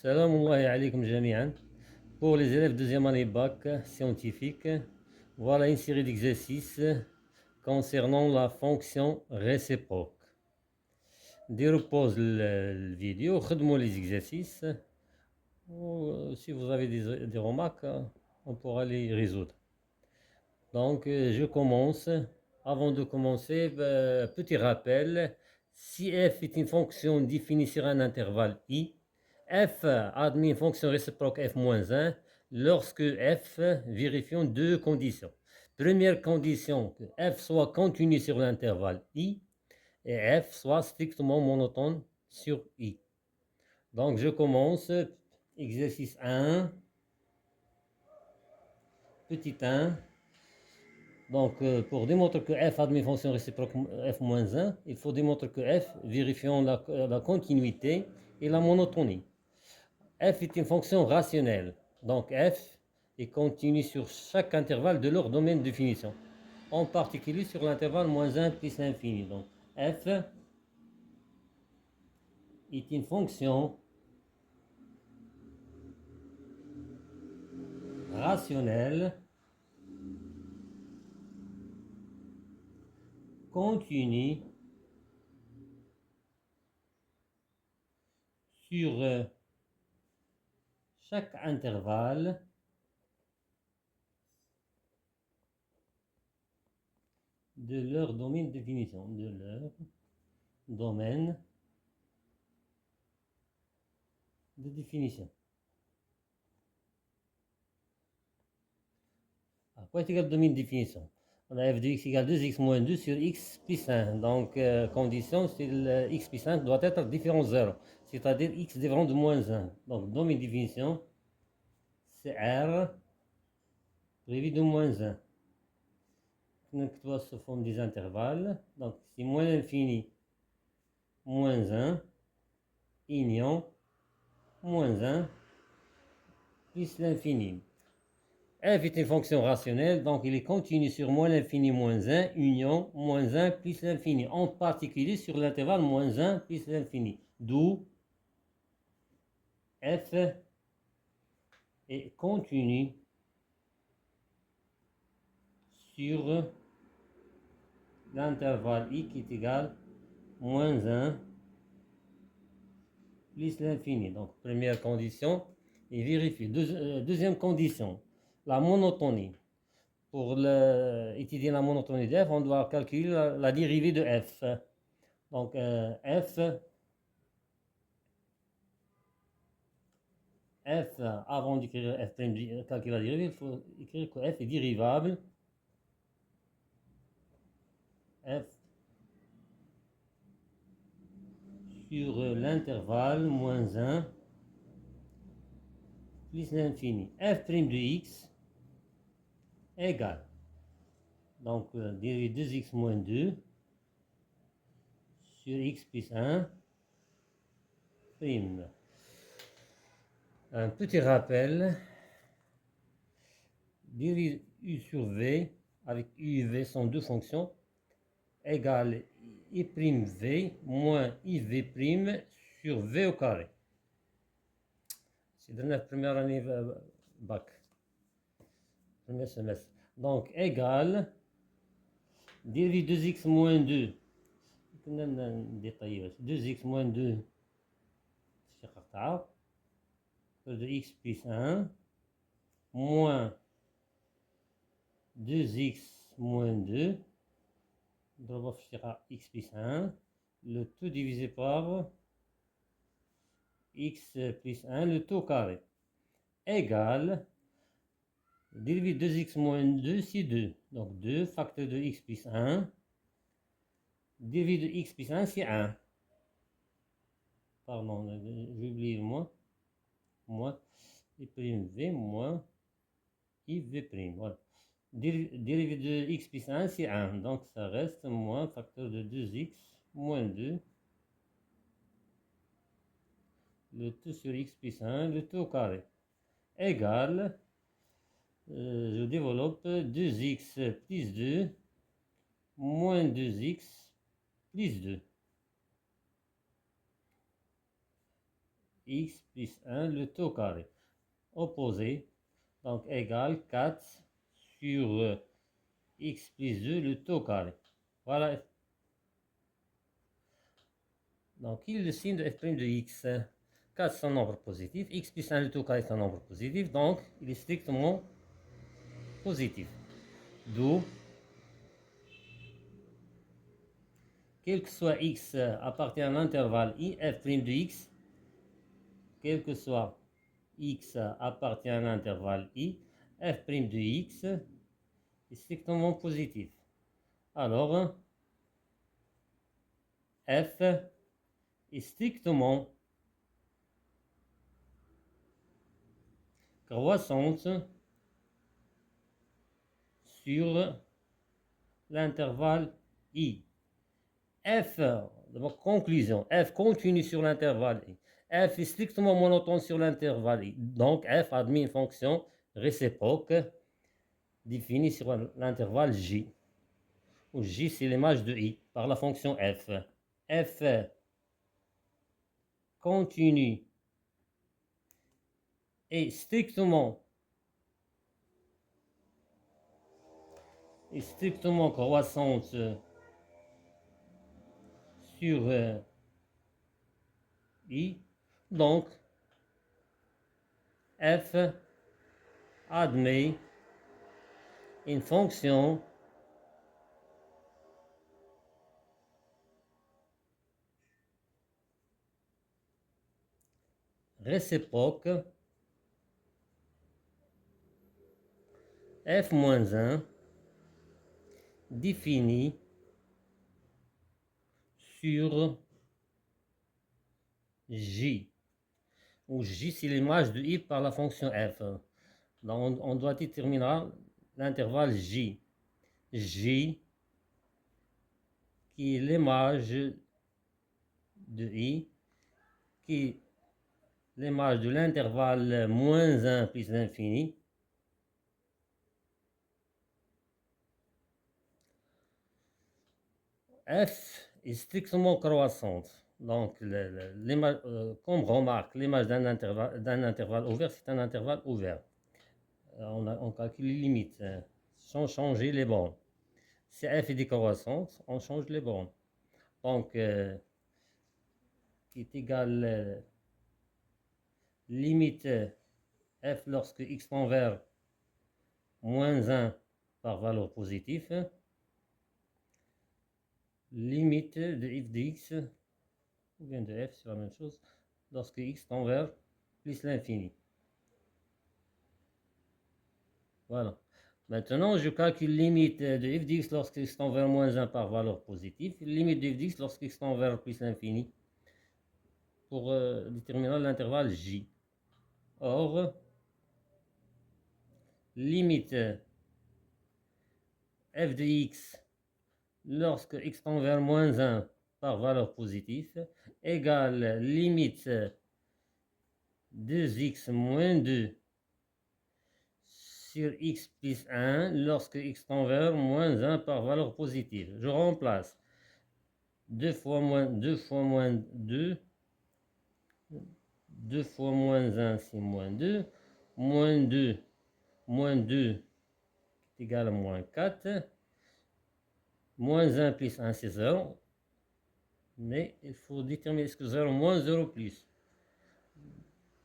Salam Allahi alaykum jami'an. Pour les élèves deuxième année bac scientifique, voilà une série d'exercices concernant la fonction réciproque. Repose le vidéo, خدموا les exercices. Si vous avez des remarques, on pourra les résoudre. Donc, je commence. Avant de commencer, petit rappel. Si f est une fonction définie sur un intervalle i, f admet une fonction réciproque f-1 lorsque f vérifiant deux conditions. Première condition, que f soit continu sur l'intervalle i et f soit strictement monotone sur i. Donc, je commence. Exercice 1, petit 1. Donc, pour démontrer que f admet une fonction réciproque f-1, il faut démontrer que f vérifiant la continuité et la monotonie. F est une fonction rationnelle. Donc, f est continue sur chaque intervalle de leur domaine de définition. En particulier sur l'intervalle -1 plus l'infini. Donc, f est une fonction rationnelle continue sur chaque intervalle de leur domaine de définition. De leur domaine de définition. Quoi est égal au domaine de définition? On a f de x égale 2x moins 2 sur x plus 1. Donc, condition, c'est le x plus 1 doit être différent de 0. C'est-à-dire x différent de moins 1. Donc, domaine de définition, c'est r prévu de moins 1. Donc, sous forme des intervalles. Donc, c'est moins l'infini, moins 1, union, moins 1, plus l'infini. F est une fonction rationnelle, donc il est continu sur moins l'infini moins 1, union, moins 1 plus l'infini, en particulier sur l'intervalle moins 1 plus l'infini. D'où F est continu sur l'intervalle i qui est égal moins 1 plus l'infini. Donc, première condition, et vérifie. Deuxième condition, la monotonie. Pour étudier la monotonie de f, on doit calculer la dérivée de f. Donc, f, avant d'écrire f', calculer la dérivée, il faut écrire que f est dérivable. F sur l'intervalle moins 1 plus l'infini. F' de x égale. Donc, dérivée 2x moins 2 sur x plus 1 prime. Un petit rappel, dérivée u sur v, avec u et v sont deux fonctions, égale i'v moins iv' sur v au carré. C'est de la première année bac, premier semestre. Donc, égale dérivée 2x moins 2, 2x moins 2 de x plus 1 moins 2x moins 2 x plus 1, le tout divisé par x plus 1, le tout carré, égale dérivée de 2x moins 2, c'est 2. Donc 2 facteur de x plus 1, dérivée de x plus 1, c'est 1. Pardon, j'ai oublié le moins. Moins i prime v moins iv prime. Voilà. Dérivée de x plus 1, c'est 1. Donc ça reste moins facteur de 2x moins 2. Le tout sur x plus 1, le tout au carré. Égale, je développe 2x plus 2 moins 2x plus 2. x plus 1 le taux carré. Opposé, donc égal 4 sur x plus 2 le taux carré. Voilà. Donc, il est le signe de f' de x. 4 c'est un nombre positif, x plus 1 le taux carré est un nombre positif, donc il est strictement positif. D'où, quel que soit x appartient à l'intervalle i, f' de x, quel que soit x appartient à l'intervalle i, f' de x est strictement positif. Alors, f est strictement croissante sur l'intervalle i. F, donc conclusion, f continue sur l'intervalle i. F est strictement monotone sur l'intervalle i. Donc f admet une fonction réciproque définie sur l'intervalle j, où j c'est l'image de i par la fonction f. F continue est strictement croissante sur i. Donc f admet une fonction réciproque f-1 définie sur j, où j c'est l'image de i par la fonction f. Donc on doit déterminer l'intervalle j. J qui est l'image de i, qui est l'image de l'intervalle moins 1 plus l'infini. F est strictement croissante. Donc, comme remarque, l'image d'un intervalle ouvert, c'est un intervalle ouvert. On calcule les limites sans changer les bornes. Si f est décroissante, on change les bornes. Donc, qui est égal limite f lorsque x tend vers moins 1 par valeur positive, limite de f de x, ou bien de f, c'est la même chose, lorsque x tend vers plus l'infini. Voilà. Maintenant, je calcule limite de f de x lorsque x tend vers moins 1 par valeur positive, limite de f de x lorsque x tend vers plus l'infini, pour déterminer l'intervalle j. Or, limite f de x lorsque x tend vers moins 1 par valeur positive égale limite 2x moins 2 sur x plus 1 lorsque x tend vers moins 1 par valeur positive. Je remplace 2 fois moins 2 fois moins 2, 2 fois moins 1 c'est moins 2, moins 2 est égal à moins 4, moins 1 plus 1 c'est 0, mais il faut déterminer ce que 0 moins 0 plus.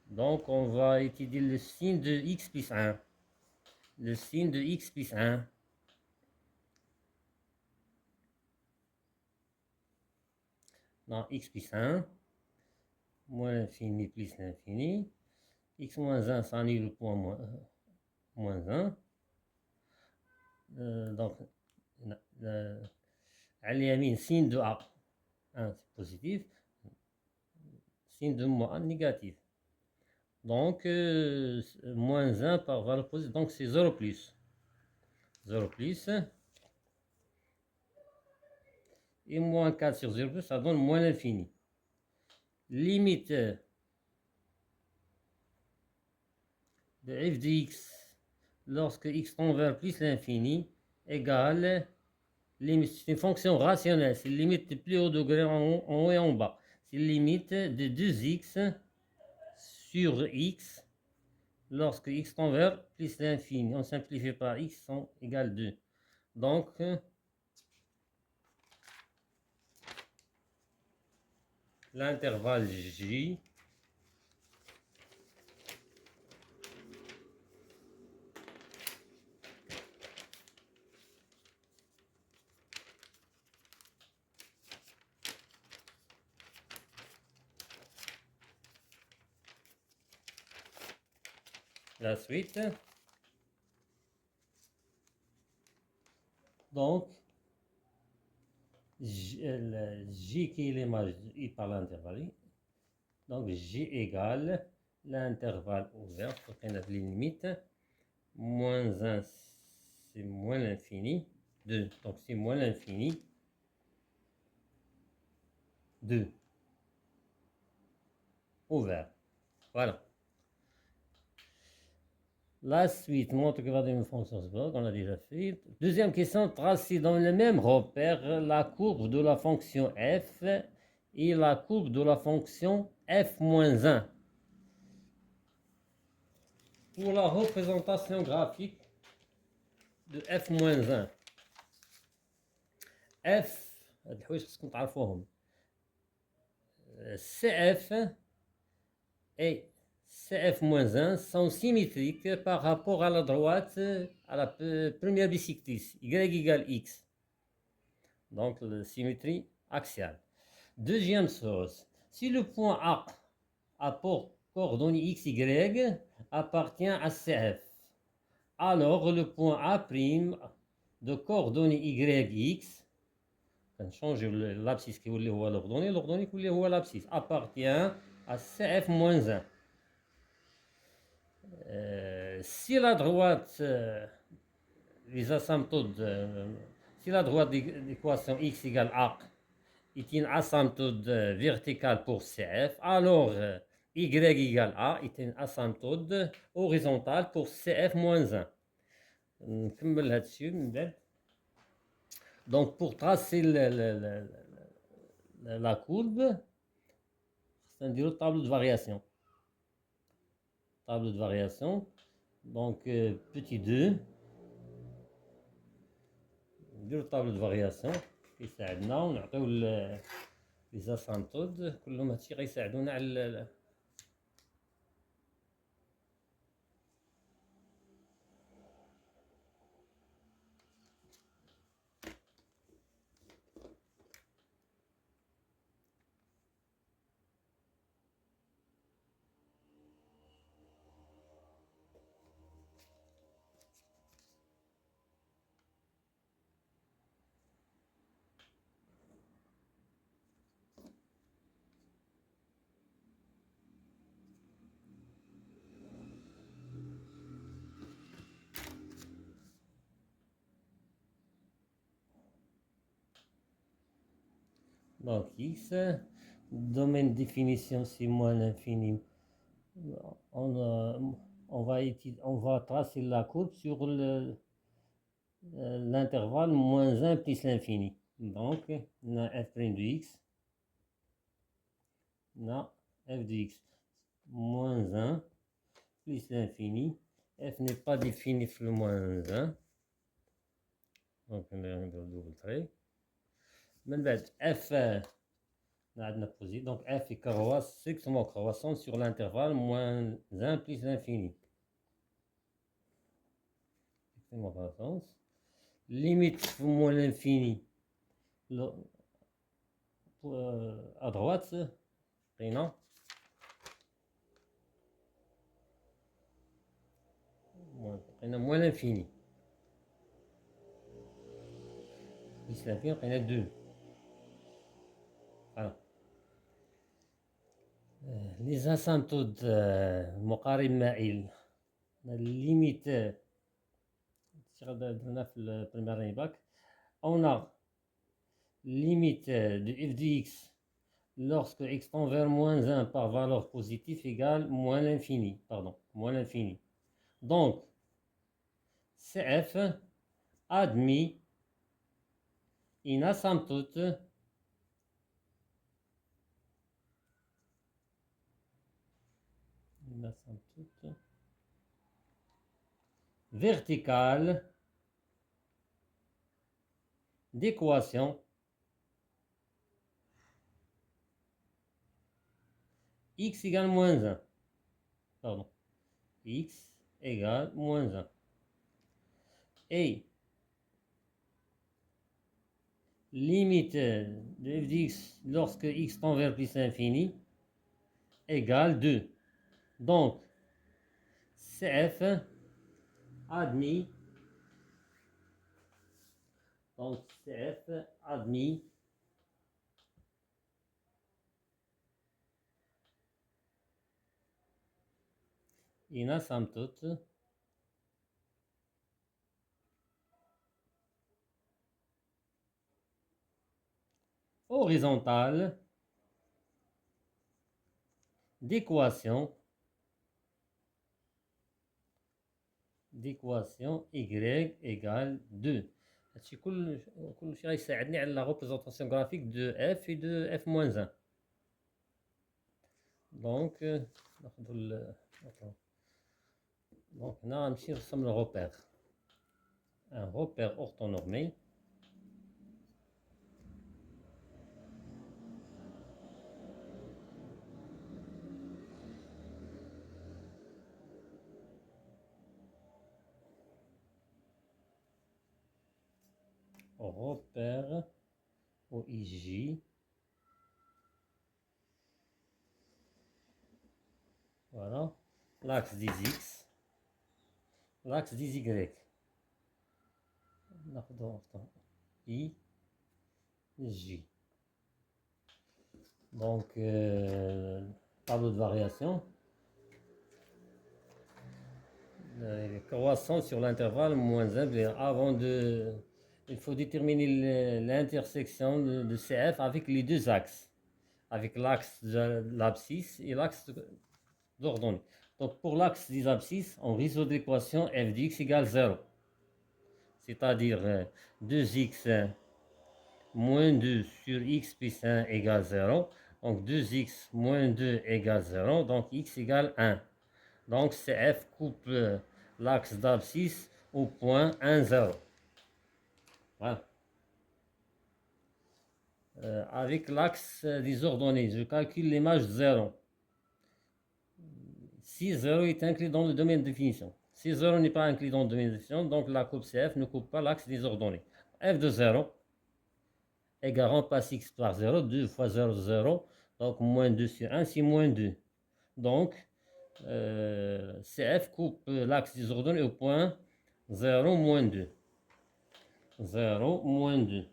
Donc on va étudier le signe de x plus 1. Le signe de x plus 1. Dans x plus 1, moins l'infini plus l'infini. X moins 1, ça annule le point moins 1. Donc, signe de A, 1 c'est positif, signe de moins négatif. Donc, moins 1 par valeur positive, donc c'est 0 plus. 0 plus. Et moins 4 sur 0 plus, ça donne moins l'infini. Limite de f de x lorsque x tend vers plus l'infini égale limite, c'est une fonction rationnelle, c'est limite de plus haut degré en haut et en bas. C'est limite de 2x sur x lorsque x tend vers plus l'infini. On simplifie par x égale 2. Donc, l'intervalle J la suite. Donc, J qui est l'image I par l'intervalle. Donc, J égale l'intervalle ouvert, donc on a les limites. Moins 1, c'est moins l'infini. 2, donc c'est moins l'infini. 2. Ouvert. Voilà. La suite montre que va donner une fonction Sborg, on l'a déjà fait. Deuxième question, tracer dans le même repère la courbe de la fonction f et la courbe de la fonction f-1. Pour la représentation graphique de f-1. f, CF et CF-1 sont symétriques par rapport à la droite, à la première bisectrice, y égale x. Donc, la symétrie axiale. Deuxième chose, si le point A pour coordonnées x, y appartient à CF, alors le point A' de coordonnées y, x, on change l'abscisse qui voulait voir l'ordonnée qui voulait voir l'abscisse, appartient à CF-1. Si la droite, les asymptotes, si la droite d'équation x égale a est une asymptote verticale pour CF, alors y égale a est une asymptote horizontale pour CF-1. نكمل là-dessus. Donc pour tracer la courbe, c'est un tableau de variation. Tableau de variation. Donc petit 2. نديرو tableau de variation كيساعدنا ونعطيو لي اسامبتود كلهم هادشي غيساعدونا على Donc x, domaine de définition c'est moins l'infini. On va tracer la courbe sur l'intervalle moins 1 plus l'infini. Donc, on a f' de x, on a f de x moins 1 plus l'infini. F n'est pas défini sur le moins 1. Donc, on a un double trait. من بعد f عندنا posé, donc f est strictement croissant sur l'intervalle moins 1 plus l'infini. Strictement croissance. Limite moins l'infini à droite, non. Moins l'infini. Plus l'infini, on a 2. Voilà. Les asymptotes مقارب مائل limite درنا في البريمير باك on a limite de f de x lorsque x tend vers moins 1 par valeur positive égale moins l'infini, moins l'infini. Donc CF admis une asymptote la somme toute verticale d'équation x égale moins 1. Pardon. X égale moins 1. Et limite de f de x lorsque x tend vers plus l'infini égale 2. Donc, CF admis. Donc, CF admis une asymptote horizontale d'équation y égale 2. هادشي كل شيء غيساعدني على لا ريبريزونطاسيون غرافيك دو اف et de f moins 1. دونك ناخذ دونك هنا غنمشي نرسم الروبير. ان روبير orthonormé repère OIJ. Voilà. L'axe des X. L'axe des Y. I, J. Donc, tableau de variation. Croissant sur l'intervalle moins 1. Avant de... Il faut déterminer l'intersection de CF avec les deux axes. Avec l'axe de l'abscisse et l'axe d'ordonnée. Donc, pour l'axe des abscisses, on résout l'équation f de x égale 0. C'est-à-dire 2x moins 2 sur x plus 1 égale 0. Donc 2x moins 2 égale 0. Donc x égale 1. Donc CF coupe l'axe d'abscisse au point 1, 0. Voilà. Avec l'axe des ordonnées, je calcule l'image 0. Si 0 est inclus dans le domaine de définition. Si 0 n'est pas inclus dans le domaine de définition, donc la coupe CF ne coupe pas l'axe des ordonnées. F de 0 égale remplace x par 0, 2 fois 0, 0. Donc moins 2 sur 1, c'est moins 2. Donc CF coupe l'axe des ordonnées au point 0, moins 2. 0, moins 2.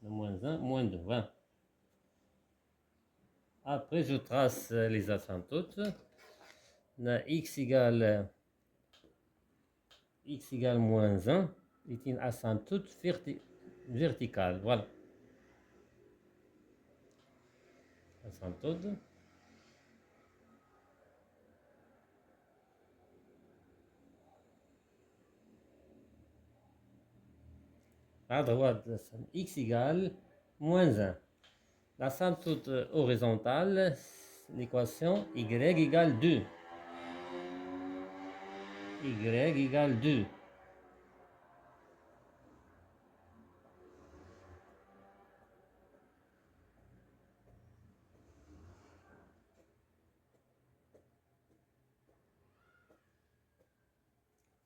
Moins 1, moins 2. Voilà. Après, je trace les asymptotes. X égale moins 1 est une asymptote verticale. Voilà. Asymptote. À droite, x égale moins 1. L'asymptote horizontale, l'équation y égale 2. Y égale 2.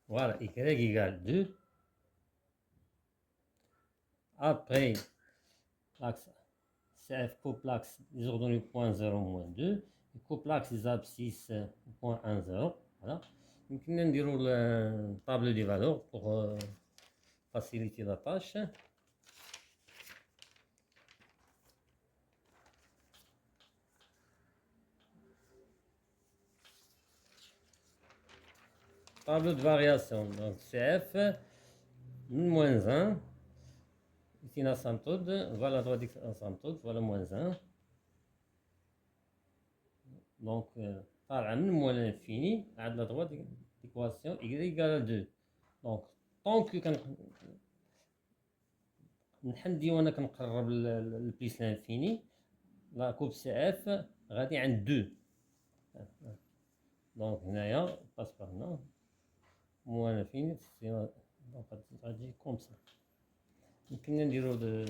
Voilà, y égale 2. Après, l'axe CF coupe l'axe des ordonnées point 0, moins 2. Et coupe l'axe des abscisses point 1, 0. Voilà. Donc, nous allons la table des valeurs pour faciliter la tâche. Tableau de variation. Donc, CF, moins 1. Ici, une asymptote. Voilà la droite asymptote. Voilà moins 1. Donc, par من moins l'infini, à la droite l'équation y égale à 2. Donc, tant que نحندي وانا كنقرب للبليس لانفيني لا كوب سي اف غادي عند 2. Donc هنايا passe par là moins l'infini donc غادي comme ça يمكننا نديرو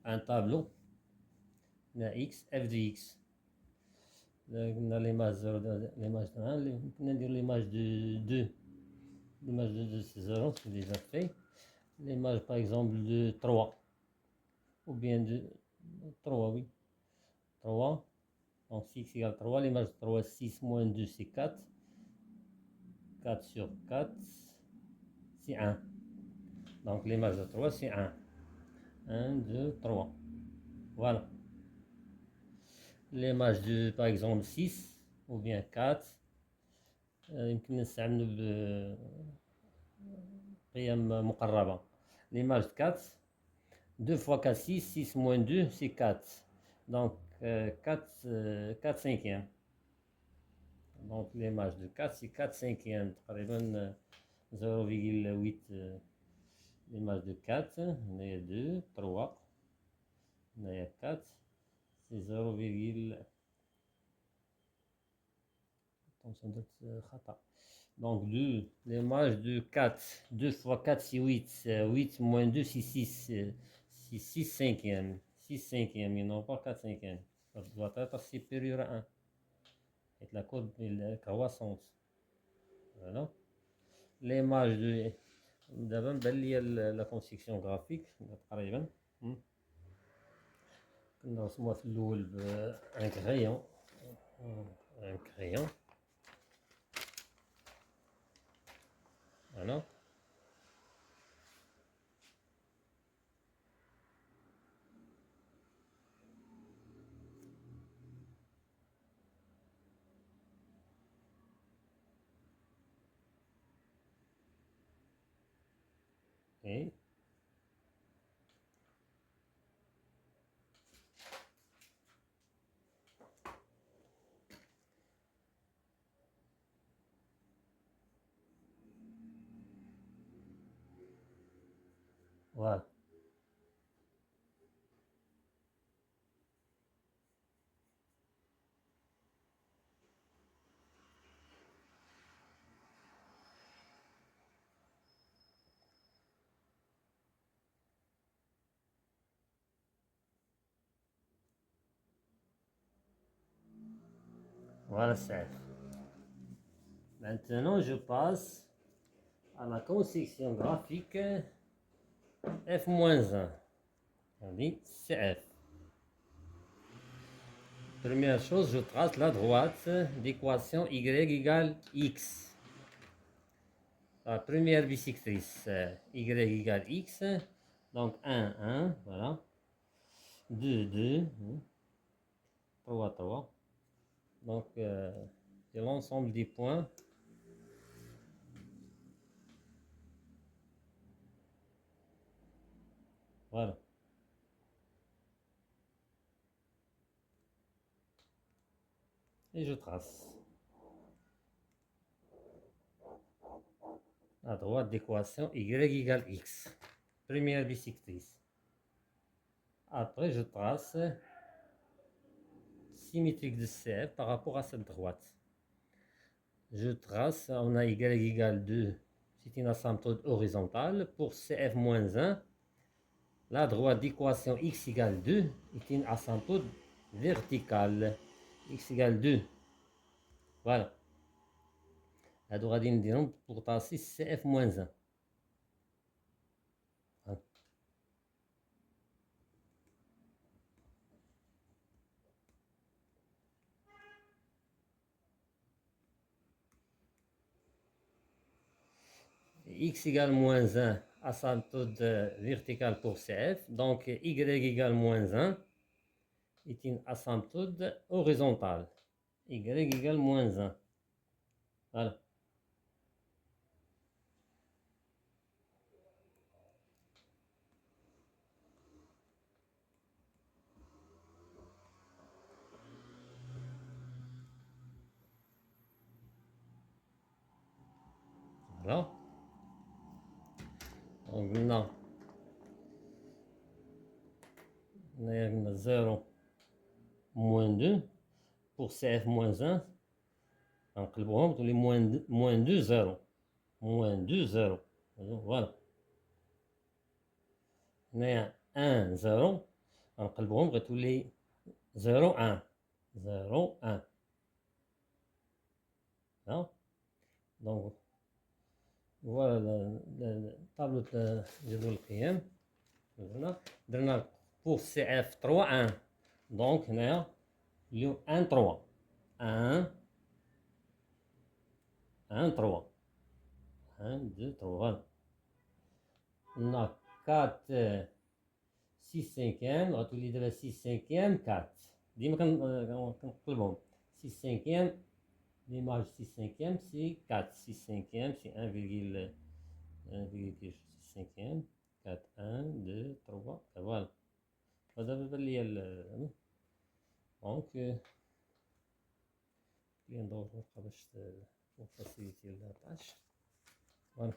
un tableau هنا x f de x قلنا l'image 0 l'image 1 يمكننا نديرو l'image de 2 l'image de 2 c'est 0 c'est déjà fait l'image par exemple de 3 ou bien de 3 oui 3 donc si x égale 3 l'image de 3 6 moins 2 c'est 4 4 sur 4 c'est 1 donc l'image de 3 c'est 1 1 2 3 voilà l'image de par exemple 6 ou bien 4 يمكن نستعملوا بقيم مقربة l'image de 4 2 fois 4 6 6 moins 2 c'est 4 donc 4 cinquièmes donc l'image de 4 c'est 4 cinquièmes تقريبا 0,8 l'image de 4 هنايا 2 3 هنايا 4 c'est 0, attention درت خطأ donc 2 l'image de 4 2 fois 4 c'est 8 8 moins 2 c'est 6 c'est 6 cinquièmes 6 cinquièmes et non pas 4 cinquièmes ça doit être supérieur à 1 avec la courbe de croissance voilà l'image de دابا نبان ليا لا كونسيكسيون غرافيك تقريبا كنرسموها في الاول بان كريون ان كريون voilà et voilà voilà ça. Maintenant je passe à la conséquence graphique f-1 on dit CF. Première chose, je trace la droite d'équation y égale x. La première bisectrice y égale x, donc 1, 1, voilà. 2, 2, 3, 3. Donc, c'est l'ensemble des points. Voilà. Et je trace. La droite d'équation y égale x. Première bisectrice. Après, je trace symétrique de CF par rapport à cette droite. Je trace, on a y égale 2, c'est une asymptote horizontale. Pour CF-1, la droite d'équation x égale 2 est une asymptote verticale. X égale 2. Voilà. La droite d'indien pour tracer CF-1. X égale moins 1, asymptote verticale pour CF. Donc Y égale moins 1 est une asymptote horizontale. Y égale moins 1. Voilà. Voilà. Donc maintenant, on a 0 moins 2 pour CF moins 1. غنقلبوهم تولي موان 2 0 موان 2 0 فوالا. هنايا 1 0 غنقلبوهم غتولي 0 1 0 1. دونك فوالا طابلو جدول القيم درنا بور سي اف 3 1. دونك هنايا اليوم 1 3 1 1 3 1 2 3 فوالا. قلنا 4 6 5 غتولي دابا 6 5 4. ديما كنقلبهم 6 5 l'image 6 cinquième c'est 4, 6 cinquième c'est 1,6 cinquième, 4, 1, 2, 3, voilà. هذا باللي دونك ندور باش نفاسيليتي الطاش. فوالا.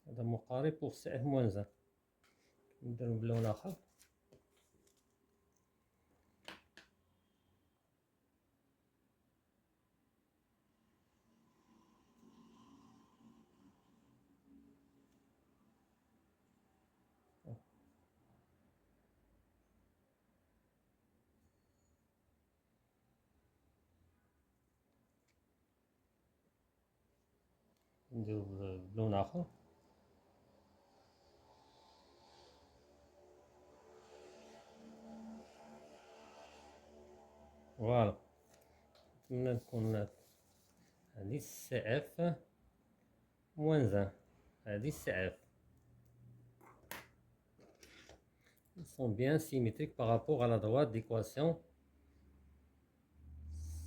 هذا مقارب بوغ سي اف موان زان. نديرو بلون اخر. نديرو بلون اخر. فوالا. نتمنى نكون هادي سي اف موان زان. هادي سي اف. Ils sont bien symétriques par rapport à la droite d'équation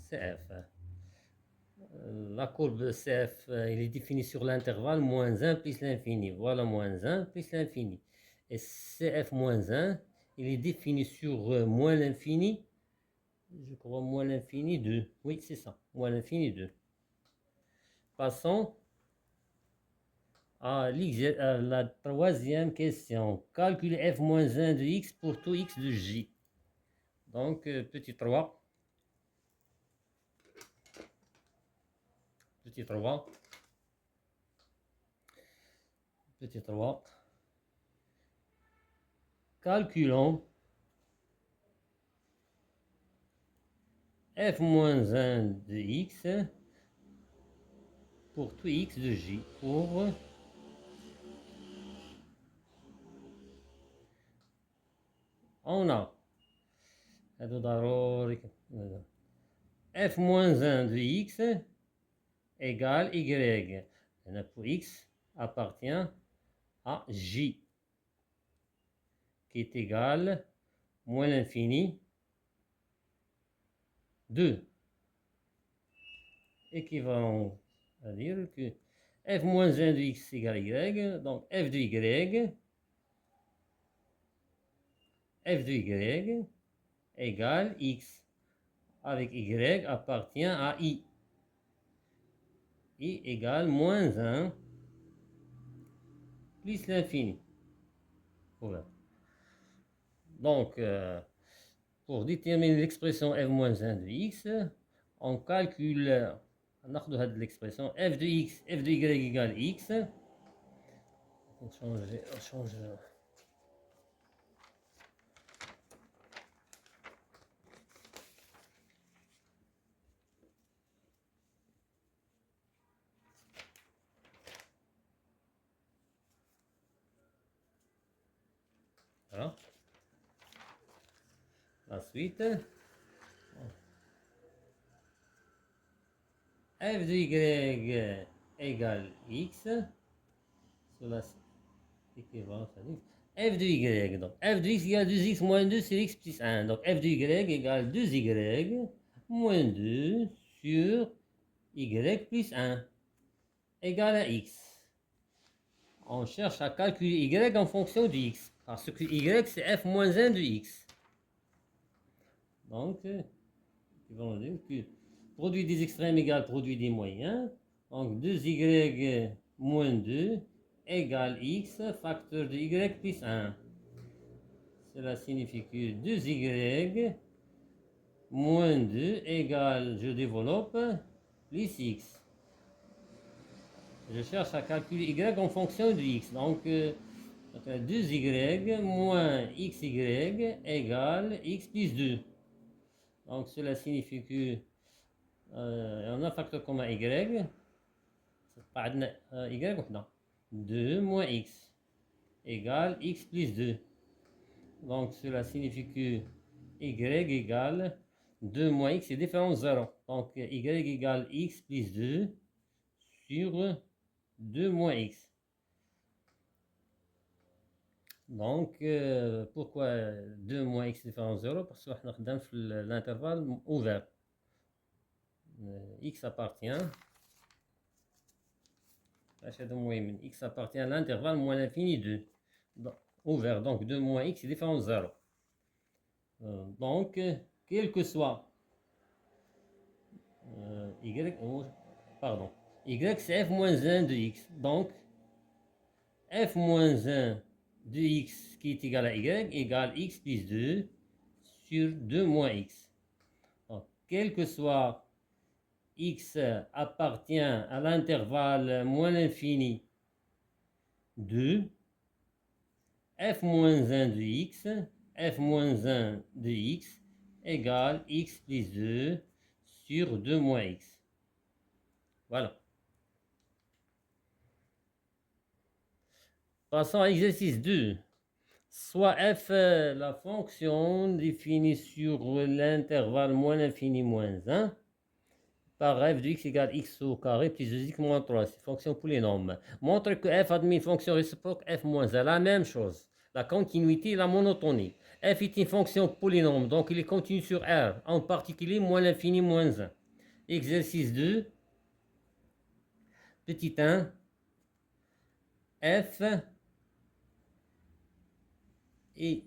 CF. La courbe CF, il est défini sur l'intervalle moins 1 plus l'infini. Voilà, moins 1 plus l'infini. Et CF moins 1, il est défini sur moins l'infini. Je crois moins l'infini 2. Oui, c'est ça. Moins l'infini 2. Passons à la troisième question. Calculer f moins 1 de x pour tout x de j. Donc, petit 3. Petit 3. Petit 3. Calculons f moins 1 de x pour tout x de j. Pour on a f moins 1 de x égale y. Pour x appartient à j qui est égal moins l'infini 2. Équivalent à dire que f moins 1 de x égale y. Donc f de y égale x avec y appartient à i. I égale moins 1 plus l'infini. Voilà. Donc, pour déterminer l'expression f moins 1 de x, on calcule l'expression f de x, f de y égale x. On change. Voilà. La suite, f de y égale x, sur la équivalence, f de y, donc f de x égale 2x moins 2 sur x plus 1, donc f de y égale 2y moins 2 sur y plus 1 égale à x. On cherche à calculer y en fonction de x. Parce que y, c'est f moins 1 de x. Donc, on dire que produit des extrêmes égale produit des moyens. Donc, 2y moins 2 égale x, facteur de y plus 1. Cela signifie que 2y moins 2 égale, je développe, plus x. Je cherche à calculer y en fonction de x. Donc 2y moins xy égale x plus 2. Donc cela signifie que on a un facteur commun y. Pas y, non. 2 moins x égale x plus 2. Donc cela signifie que y égale 2 moins x est différent de 0. Donc y égale x plus 2 sur 2 moins x. Donc, pourquoi 2 moins x différent de 0? Parce qu'on a dans l'intervalle ouvert. X appartient à l'intervalle moins l'infini 2. Ouvert, donc 2 moins x est différent de 0. Donc, quel que soit y c'est f moins 1 de x. Donc, f moins 1 de x qui est égal à y égale x plus 2 sur 2 moins x. Donc, quel que soit x appartient à l'intervalle moins l'infini 2, f moins 1 de x, f moins 1 de x égale x plus 2 sur 2 moins x. Voilà. Passons à l'exercice 2. Soit f, la fonction définie sur l'intervalle moins l'infini moins 1, par f de x égale x au carré plus 2x moins 3. C'est fonction polynôme. Montre que f admet une fonction réciproque f moins 1. La même chose. La continuité et la monotonie. F est une fonction polynôme, donc il est continu sur R, en particulier moins l'infini moins 1. Exercice 2. Petit 1. F est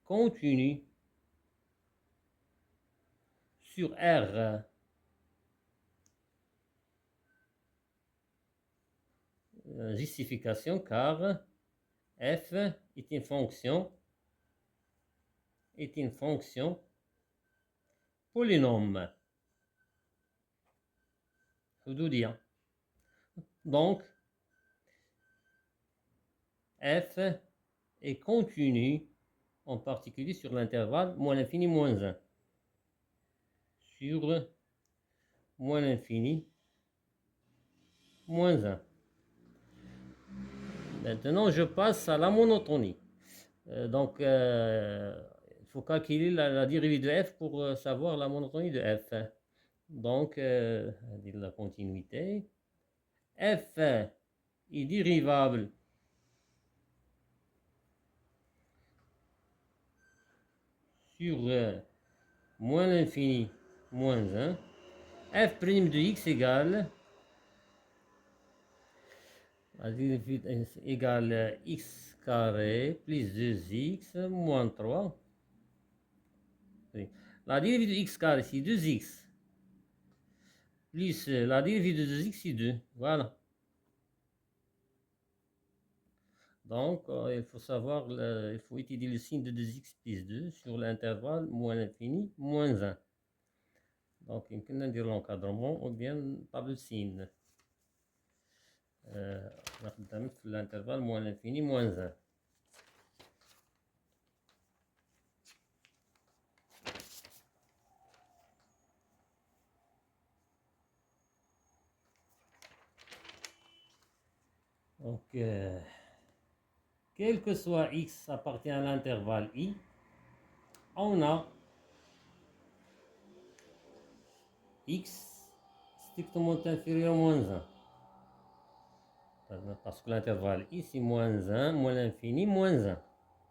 continu sur R. Justification car f est une fonction polynôme. Je dois dire. Donc, f est continu en particulier sur l'intervalle moins l'infini moins 1. Sur moins l'infini moins 1. Maintenant, je passe à la monotonie. Donc, il faut calculer la dérivée de f pour savoir la monotonie de f. Donc, la continuité. F est dérivable sur moins l'infini moins 1. F' de x égale x carré plus 2x moins 3. La dérivée de x carré, c'est 2x. Plus la dérivée de 2x, c'est 2. Voilà. Donc, il faut savoir, il faut étudier le signe de 2x plus 2 sur l'intervalle moins l'infini moins 1. Donc, on peut dire l'encadrement ou bien table de signe. L'intervalle moins l'infini moins 1. Donc, quel que soit x appartient à l'intervalle i, on a x strictement inférieur à moins 1. Parce que l'intervalle i, c'est moins 1, moins l'infini, moins 1.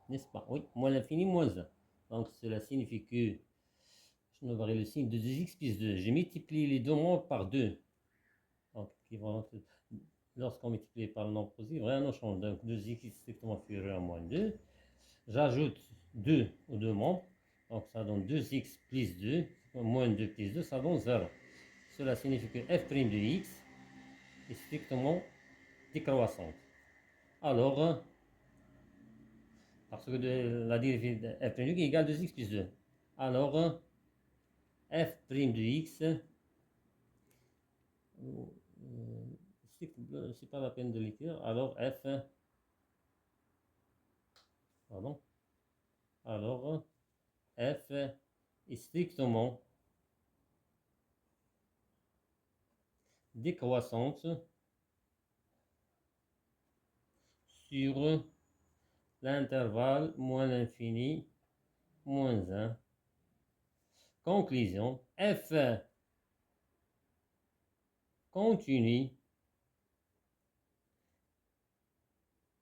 N'est-ce pas? Oui, moins l'infini, moins 1. Donc, cela signifie que je me varie le signe de 2x plus 2. J'ai multiplié les deux nombres par 2. Donc, équivalent lorsqu'on multiplie par le nombre positif, rien ne change. Donc 2x est strictement inférieur à moins 2. J'ajoute 2 aux deux membres. Donc ça donne 2x plus 2, moins 2 plus 2, ça donne 0. Cela signifie que f' de x est strictement décroissante. Alors, parce que la dérivée de f' de x est égale à 2x plus 2. Alors, f' de x, c'est pas la peine de l'écrire. Alors, pardon. Alors, f est strictement décroissante sur l'intervalle moins l'infini moins 1. Conclusion, f continue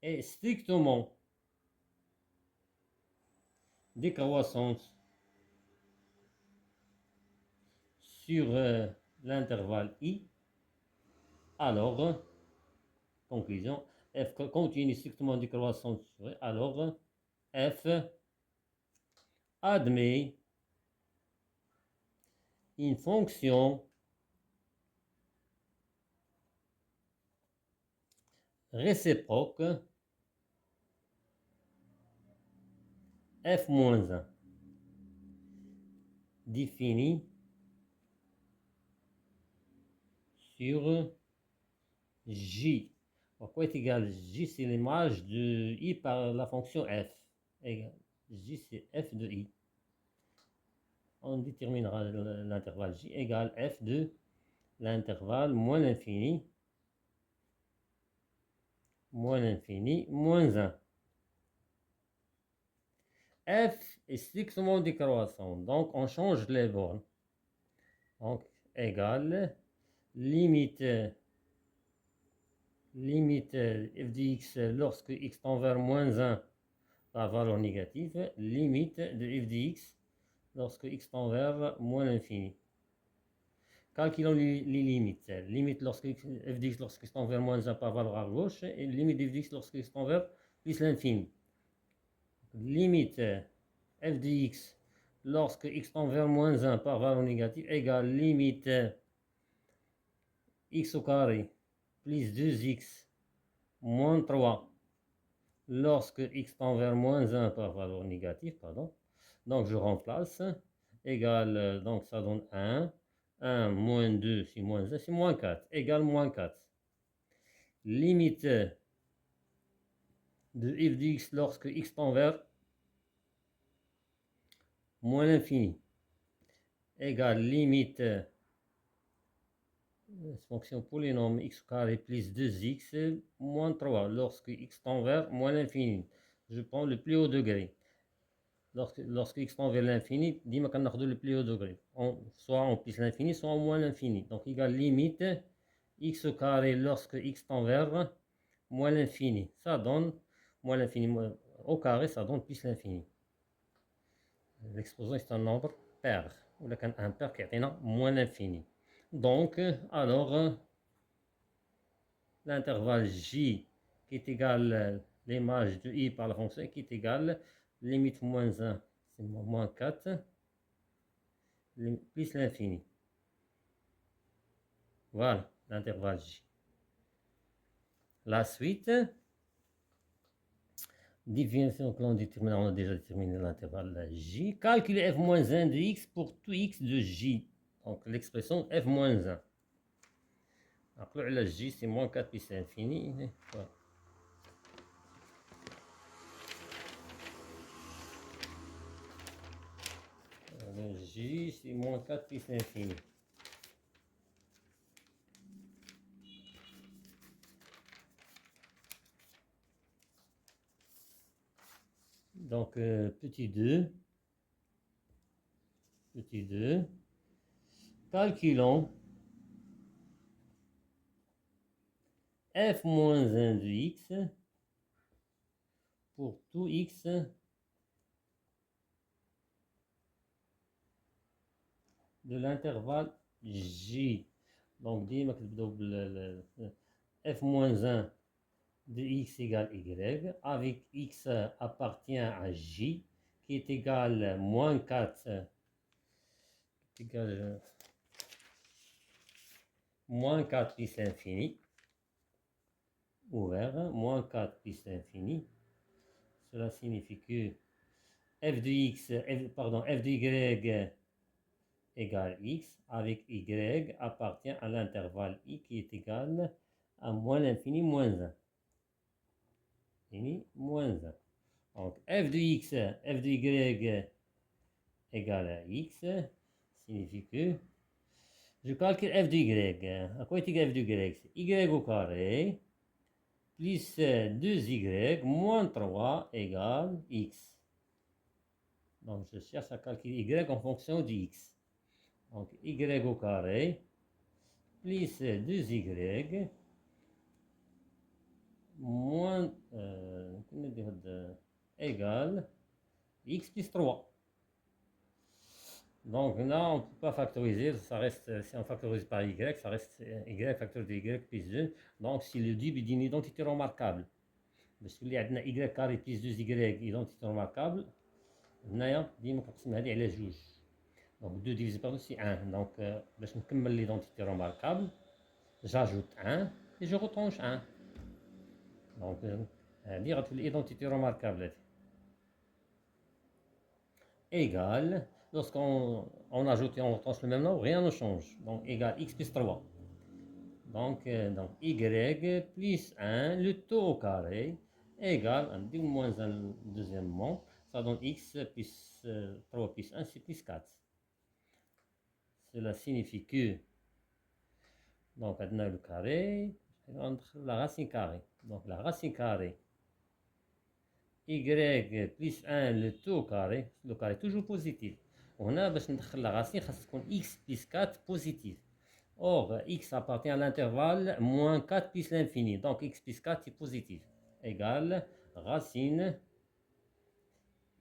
est strictement décroissante sur l'intervalle i. Alors, conclusion, f continue strictement décroissante sur i. Alors, f admet une fonction réciproque f-1 définie sur j. Pourquoi est égal j? C'est l'image de i par la fonction f. Égal. J, c'est f de i. On déterminera l'intervalle j égale f de l'intervalle moins l'infini, moins 1. F est strictement décroissant, donc on change les bornes. Donc, égale limite f de x lorsque x tend vers moins 1 par valeur négative, limite de f de x lorsque x tend vers moins l'infini. Calculons les limites. Limite lorsque f de x lorsque x tend vers moins 1 par valeur à gauche et limite de f de x lorsque x tend vers plus l'infini. Limite f de x lorsque x tend vers moins 1 par valeur négative égale limite x au carré plus 2x moins 3 lorsque x tend vers moins 1 par valeur négative, pardon. Donc je remplace, égale, donc ça donne 1, 1 moins 2 c'est moins 1, c'est moins 4, égale moins 4. Limite de f de x lorsque x tend vers moins l'infini, égale limite fonction polynôme x carré plus 2x moins 3 lorsque x tend vers moins l'infini. Je prends le plus haut degré. Lorsque x tend vers l'infini, dis-moi qu'on a le plus haut degré. Soit en plus l'infini, soit en moins l'infini. Donc, égale limite x au carré lorsque x tend vers moins l'infini. Ça donne moins l'infini au carré, ça donne plus l'infini. L'exposant est un nombre pair, ou un pair qui est moins l'infini. Donc, alors, l'intervalle j qui est égal l'image de i par la fonction qui est égale limite moins 1, c'est moins 4, plus l'infini. Voilà l'intervalle j. La suite, définition que l'on détermine, on a déjà déterminé l'intervalle j. Calculer f-1 de x pour tout x de j. Donc l'expression f-1. Alors la j c'est moins 4 plus l'infini. Voilà. J c'est moins 4 plus l'infini. Donc, petit 2, calculons f-1 de x pour tout x de l'intervalle j. Donc, ديما كتبداو f moins 1 de x égale y, avec x appartient à j, qui est égal moins 4, égal moins 4 plus l'infini, ouvert, moins 4 plus l'infini. Cela signifie que f de x, f de y égale x, avec y appartient à l'intervalle i qui est égal à moins l'infini moins 1. Infini moins 1. Donc f de x, f de y égale à x, signifie que je calcule f de y. À quoi est égal f de y? C'est y au carré plus 2y moins 3 égale x. Donc je cherche à calculer y en fonction de x. Donc y au carré plus 2y moins égale x plus 3. Donc là, on ne peut pas factoriser, ça reste, si on factorise par y, ça reste y facteur de y plus 2. Donc si le double d'une identité remarquable, parce qu'il y a y carré plus 2y identité remarquable, هنايا ديما كنقسم هذه على جوج. Donc 2 divisé par 2 c'est 1. Donc باش نكمل l'identité remarquable, j'ajoute 1 et je retranche 1. Donc هذه غتولي l'identité remarquable هذه. Égale, lorsqu'on ajoute et on retranche le même nombre, rien ne change. Donc égale x plus 3. Donc y plus 1, le tout au carré, égale, on dit moins 1 deuxièmement, ça donne x plus 3 plus 1, c'est plus 4. Cela signifie que, donc on a le carré, entre la racine carrée. Donc la racine carrée, y plus 1, le tout au carré, le carré toujours positif. On a باش ندخل la racine, خاص تكون x plus 4 positif. Or, x appartient à l'intervalle moins 4 plus l'infini. Donc, x plus 4 est positif. Égale racine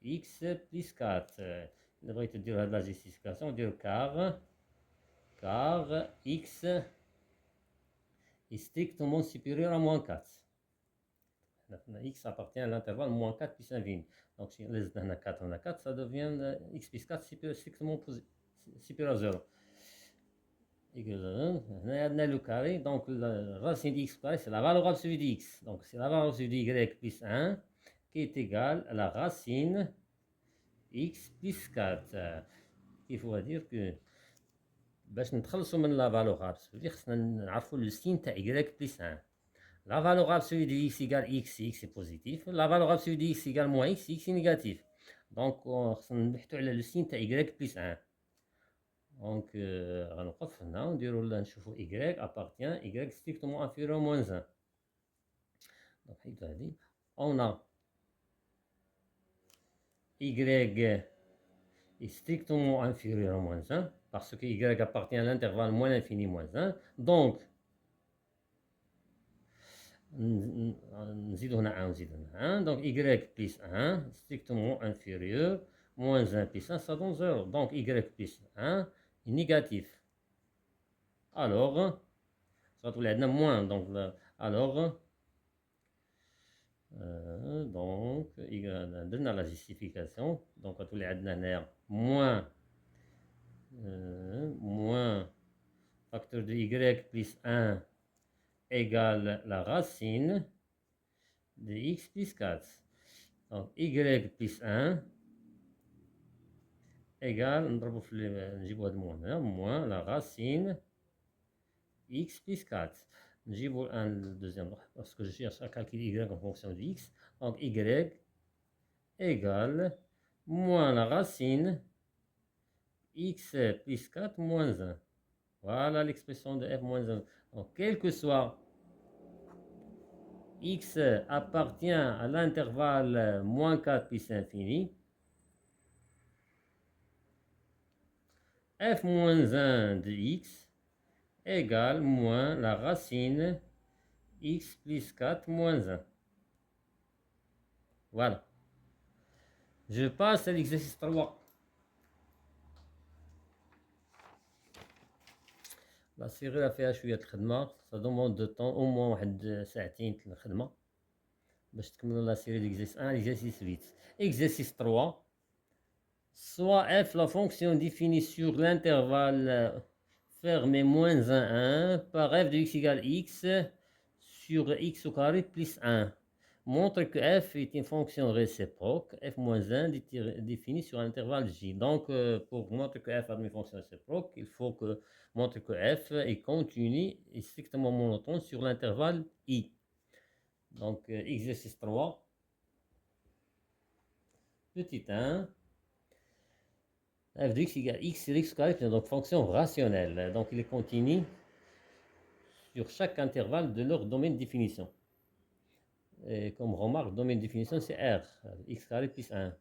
x plus 4. Il devrait te dire la justification, dire car x est strictement supérieur à moins 4. X appartient à l'intervalle moins 4 plus l'infini. Donc, si on laisse 4, ça devient x plus 4 strictement supérieur à 0. Le carré, donc la racine de x carré, c'est la valeur absolue de x. Donc c'est la valeur absolue de y plus 1 qui est égale à la racine x plus 4. Il faut dire que باش نتخلصوا من la valeur absolue خصنا نعرفوا le signe تاع y plus 1. La valeur absolue de x égale x, x est positif. La valeur absolue de x égale moins x, x est négatif. Donc خصنا نبحثوا على le signe تاع y plus 1. Donc, غنوقف هنا ونديرو نشوفو y appartient y strictement inférieur à moins 1. Donc حيدو هادي. On a y est strictement inférieur à moins 1 parce que y appartient à l'intervalle moins l'infini moins 1. Donc نزيدو هنا 1 ونزيدو هنا 1. Donc y plus 1 strictement inférieur moins 1 plus 1 ça donne 0. Donc y plus 1 est négatif. Alors, ça va être moins. Donc, alors, donc, on a la justification. Donc, on va être moins, moins facteur de y plus 1 égale la racine de x plus 4. Donc, y plus 1 égale, moins la racine x plus 4. J'ai un deuxième, parce que je cherche à calculer y en fonction de x. Donc y égale moins la racine x plus 4 moins 1. Voilà l'expression de f moins 1. Donc quel que soit x appartient à l'intervalle moins 4 plus infini, f moins 1 de x égale moins la racine x plus 4 moins 1. Voilà. Je passe à l'exercice 3. لا سيري راه فيها شوية الخدمة، سا دوموند دو طون أو موان واحد ساعتين الخدمة باش تكملو لا سيري d'exercice 1 l'exercice 8. Exercice 3. Soit f la fonction définie sur l'intervalle fermé moins 1 par f de x égale x sur x au carré plus 1 montre que f est une fonction réciproque, f moins 1 définie sur l'intervalle j. Donc, pour montrer que f a une fonction réciproque, il faut que montre que f est continu et strictement monotone sur l'intervalle i. Donc, exercice 3. Petit 1. f de x égale x sur x carré, donc fonction rationnelle. Donc, il est continu sur chaque intervalle de leur domaine de définition. Et comme remarque, domaine de définition, c'est R, x carré plus 1.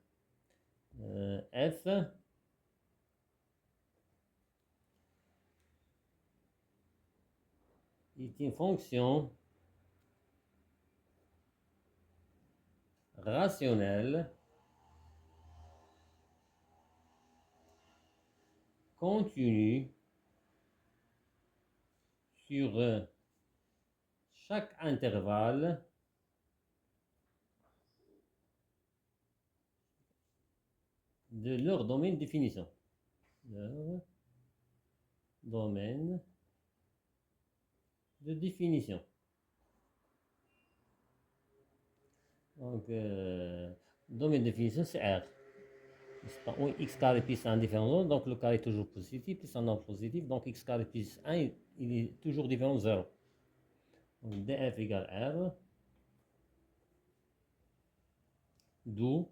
F est une fonction rationnelle continue sur chaque intervalle de leur domaine de définition. Leur domaine de définition. Donc, domaine de définition, c'est R. X carré plus 1 différent de 0, donc le carré est toujours positif, plus un nombre positif, donc x carré plus 1, il est toujours différent de 0. Donc df égale R, d'où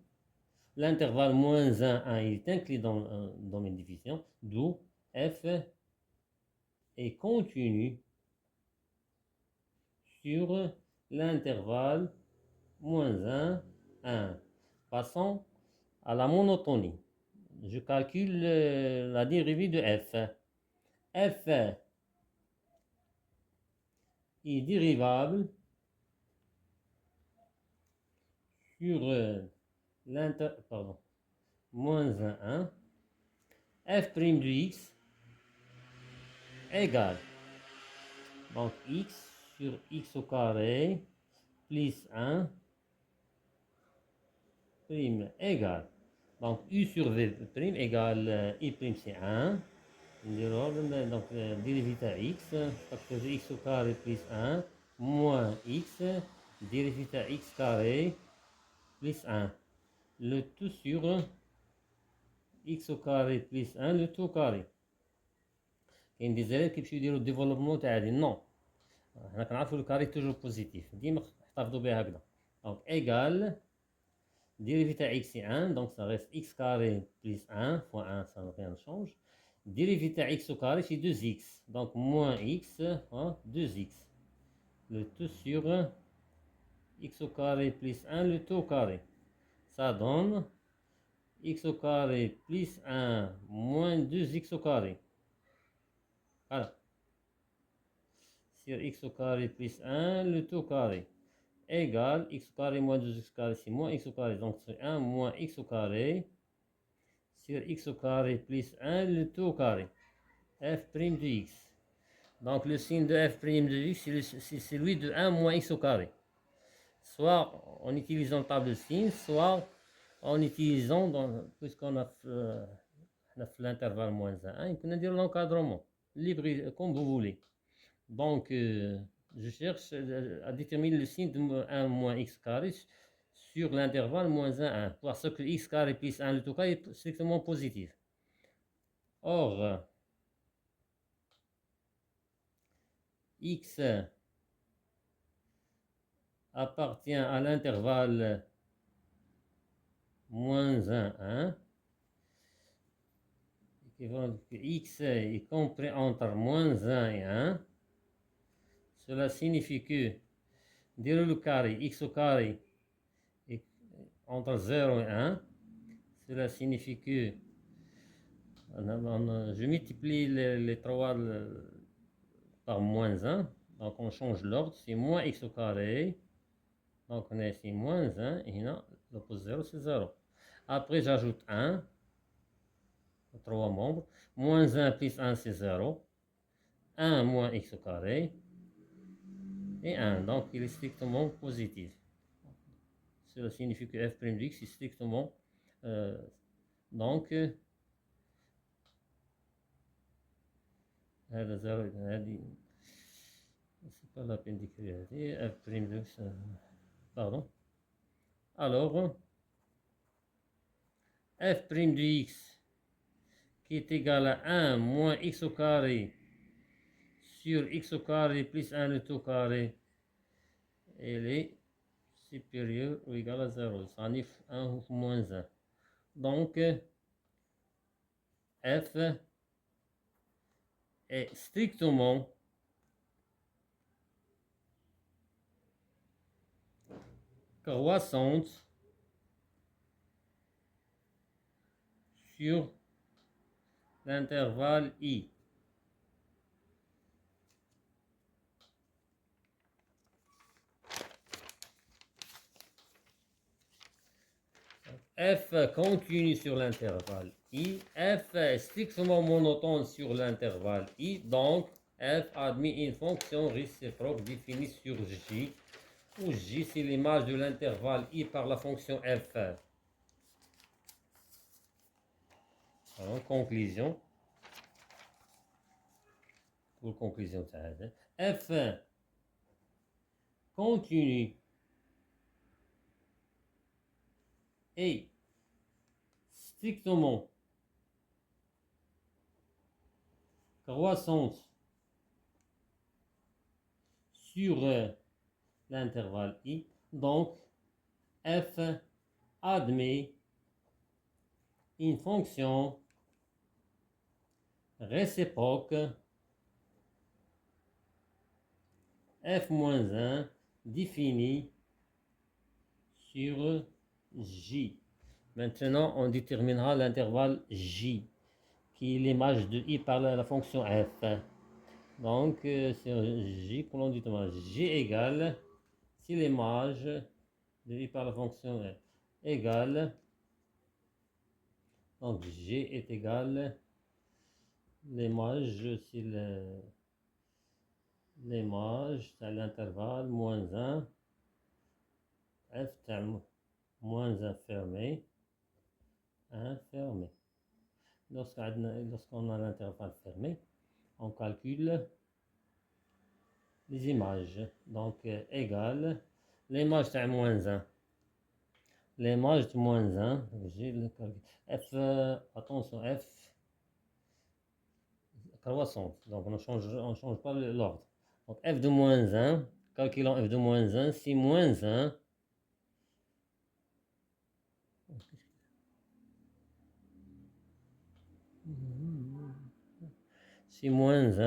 l'intervalle moins 1, 1, il est inclus dans le domaine de définition, d'où f est continu sur l'intervalle moins 1, 1. Passons à la monotonie. Je calcule la dérivée de f. F est dérivable sur moins 1, 1, f' de x égale, donc x sur x au carré plus 1 prime égale, donc u sur v prime égale i prime c'est 1, donc dérivative à x, facteur de x au carré plus 1 moins x, dérivative à x carré plus 1, le tout sur x au carré plus 1, le tout au carré. كاين دي زيرات كيمشيو يديروا الديفلوبمون تاع هادي نو، حنا كنعرفوا الكاري توجور بوزيتيف، ديما احتفظوا بها هكذا. دونك ايغال dérivé à x c'est 1, donc ça reste x carré plus 1 fois 1, ça rien ne change. Dérivé à x au carré c'est 2x, donc moins x, 2x. Le tout sur x au carré plus 1, le tout au carré. Ça donne x au carré plus 1 moins 2x au carré. Voilà. Sur x au carré plus 1, le tout au carré. Égale x au carré moins 2x carré, c'est moins x au carré. Donc c'est 1 moins x au carré sur x au carré plus 1, le tout au carré. F' de x. Donc le signe de f' de x, c'est celui de 1 moins x au carré. Soit en utilisant le table de signe, soit en utilisant, puisqu'on a l'intervalle moins 1, il peut dire l'encadrement. Libre comme vous voulez. Donc, je cherche à déterminer le signe de 1 moins x carré sur l'intervalle moins 1, 1, parce que x carré plus 1, le tout carré est strictement positif. Or, x appartient à l'intervalle moins 1, 1. X est compris entre moins 1 et 1. Cela signifie que dire le carré, x au carré est entre 0 et 1. Cela signifie que je multiplie les trois par moins 1. Donc on change l'ordre, c'est moins x au carré. Donc on a ici moins 1 et là l'opposé 0 c'est 0. Après j'ajoute 1, 3 membres. Moins 1 plus 1 c'est 0. 1 moins x au carré et 1. Donc, il est strictement positif. Cela signifie que f' de x est strictement... donc, c'est pas la peine d'écrire f' de x. Pardon. Alors, f' de x qui est égal à 1 moins x au carré sur x au carré plus 1 le tout carré, elle est supérieure ou égale à 0. Ça en est 1 ou moins 1. Donc, f est strictement croissante sur l'intervalle i. F continue sur l'intervalle i. F est strictement monotone sur l'intervalle i. Donc, f admet une fonction réciproque définie sur j, où j c'est l'image de l'intervalle i par la fonction f. En conclusion, pour conclusion, f continue et strictement croissante sur l'intervalle i. Donc, f admet une fonction réciproque f-1 définie sur j. Maintenant, on déterminera l'intervalle j, qui est l'image de i par la fonction f. Donc, sur j, pour l'on détermine j égale, si l'image de i par la fonction f égale, donc j est égal, l'image, c'est l'image, c'est l'intervalle moins 1, f terme moins 1 fermé, 1 fermé. Lorsqu'on a l'intervalle fermé, on calcule les images. Donc, égale l'image de moins 1. L'image de moins 1, j'ai le calcul. F, attention, F croissante. Donc, on ne change pas l'ordre. Donc, F de moins 1, calculons F de moins 1, si moins 1, si moins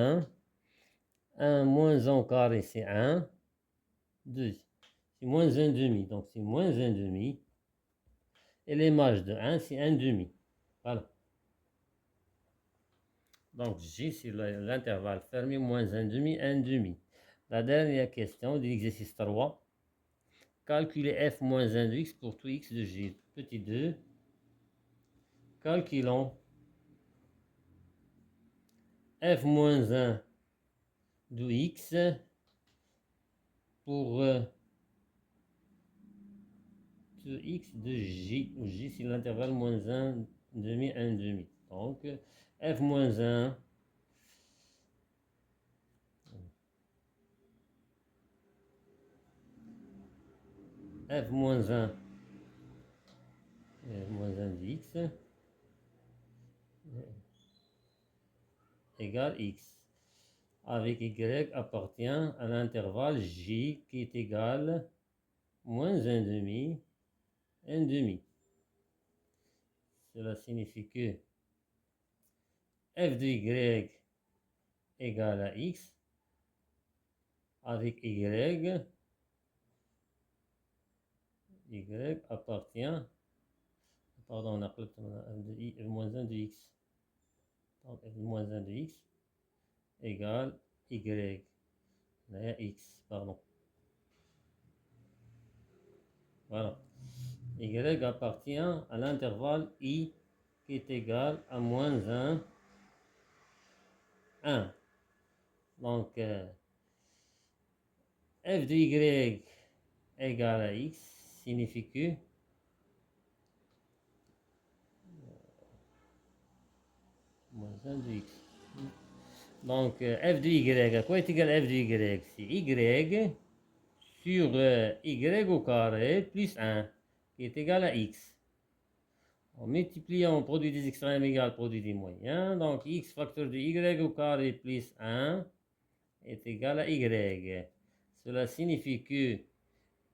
1 moins 1 au carré, c'est 1, 2. C'est moins 1 demi, donc c'est moins 1 demi. Et l'image de 1, c'est 1 demi. Voilà. Donc J, c'est l'intervalle fermé, moins 1 demi, 1 demi. La dernière question de l'exercice 3. Calculer f moins 1 de x pour tout x de J. Petit 2. Calculons f moins 1 de x pour tout x de J. Où J, c'est l'intervalle moins 1 demi, 1 demi. Donc f moins 1 f moins 1 moins 1 de x égale x. Avec y appartient à l'intervalle j qui est égal moins 1 demi, 1 demi. Cela signifie que f de y égale à x avec y appartient, pardon, on a f de moins 1 de x. Donc f de moins 1 de x égale y, x, pardon. Voilà. Y appartient à l'intervalle i qui est égal à moins 1, 1. Donc, f de y égale à x signifie que moins 1 de x. Donc, f de y, à quoi est égal f de y? C'est y sur y au carré plus 1, qui est égal à x. En multipliant produit des extrêmes égale produit des moyens, donc x facteur de y au carré plus 1 est égal à y. Cela signifie que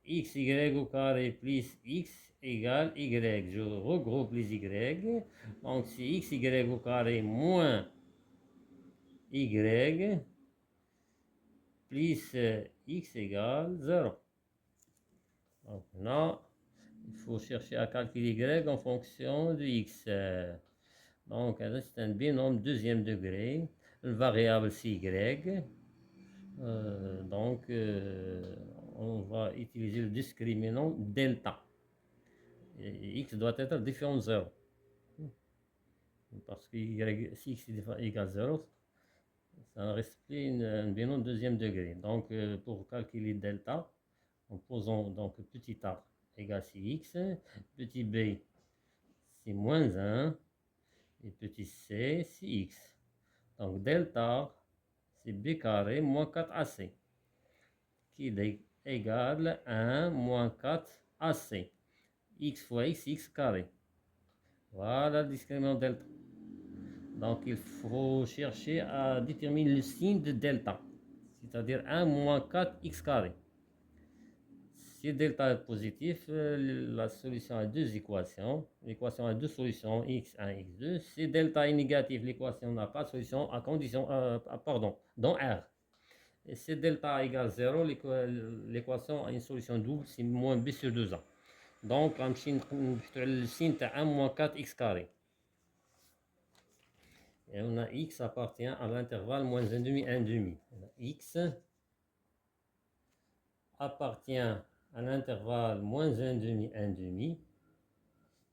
xy au carré plus x égale y. Je regroupe les y. Donc c'est xy au carré moins y plus x égale 0. Donc maintenant, il faut chercher à calculer y en fonction de x. Donc c'est un binôme deuxième degré. Une variable c'est y. Donc on va utiliser le discriminant delta. Et x doit être différent de 0. Parce que si x est égal à 0, ça reste plus un binôme deuxième degré. Donc pour calculer delta, en posant donc petit a égale x, petit b c'est moins 1 et petit c c'est x. Donc delta c'est b carré moins 4ac qui est égal à 1 moins 4ac. X fois x, x carré. Voilà le discriminant delta. Donc il faut chercher à déterminer le signe de delta, c'est-à-dire 1 moins 4x carré. Si delta est positif, la solution a deux équations. L'équation a deux solutions, x1, x2. Si delta est négatif, l'équation n'a pas de solution à condition, dans R. Et si delta égale 0, l'équation a une solution double, c'est moins b sur 2a. Donc, le signe est 1 moins 4x carré. Et on a x appartient à l'intervalle moins 1,5, 1,5. X appartient à l'intervalle moins 1,5, 1,5.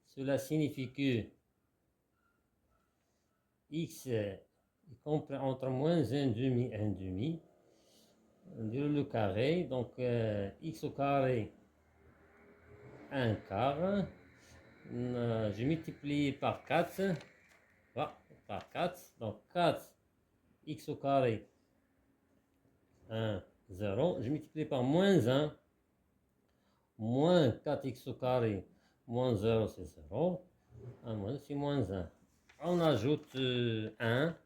Cela signifie que x est compris entre moins 1,5, 1,5. Le carré, donc x au carré 1 quart. Je multiplie par 4. Voilà, par 4. Donc 4 x au carré 1, 0. Je multiplie par moins 1. Moins 4x au carré moins 0, c'est 0. 1 moins c'est moins 1. On ajoute 1.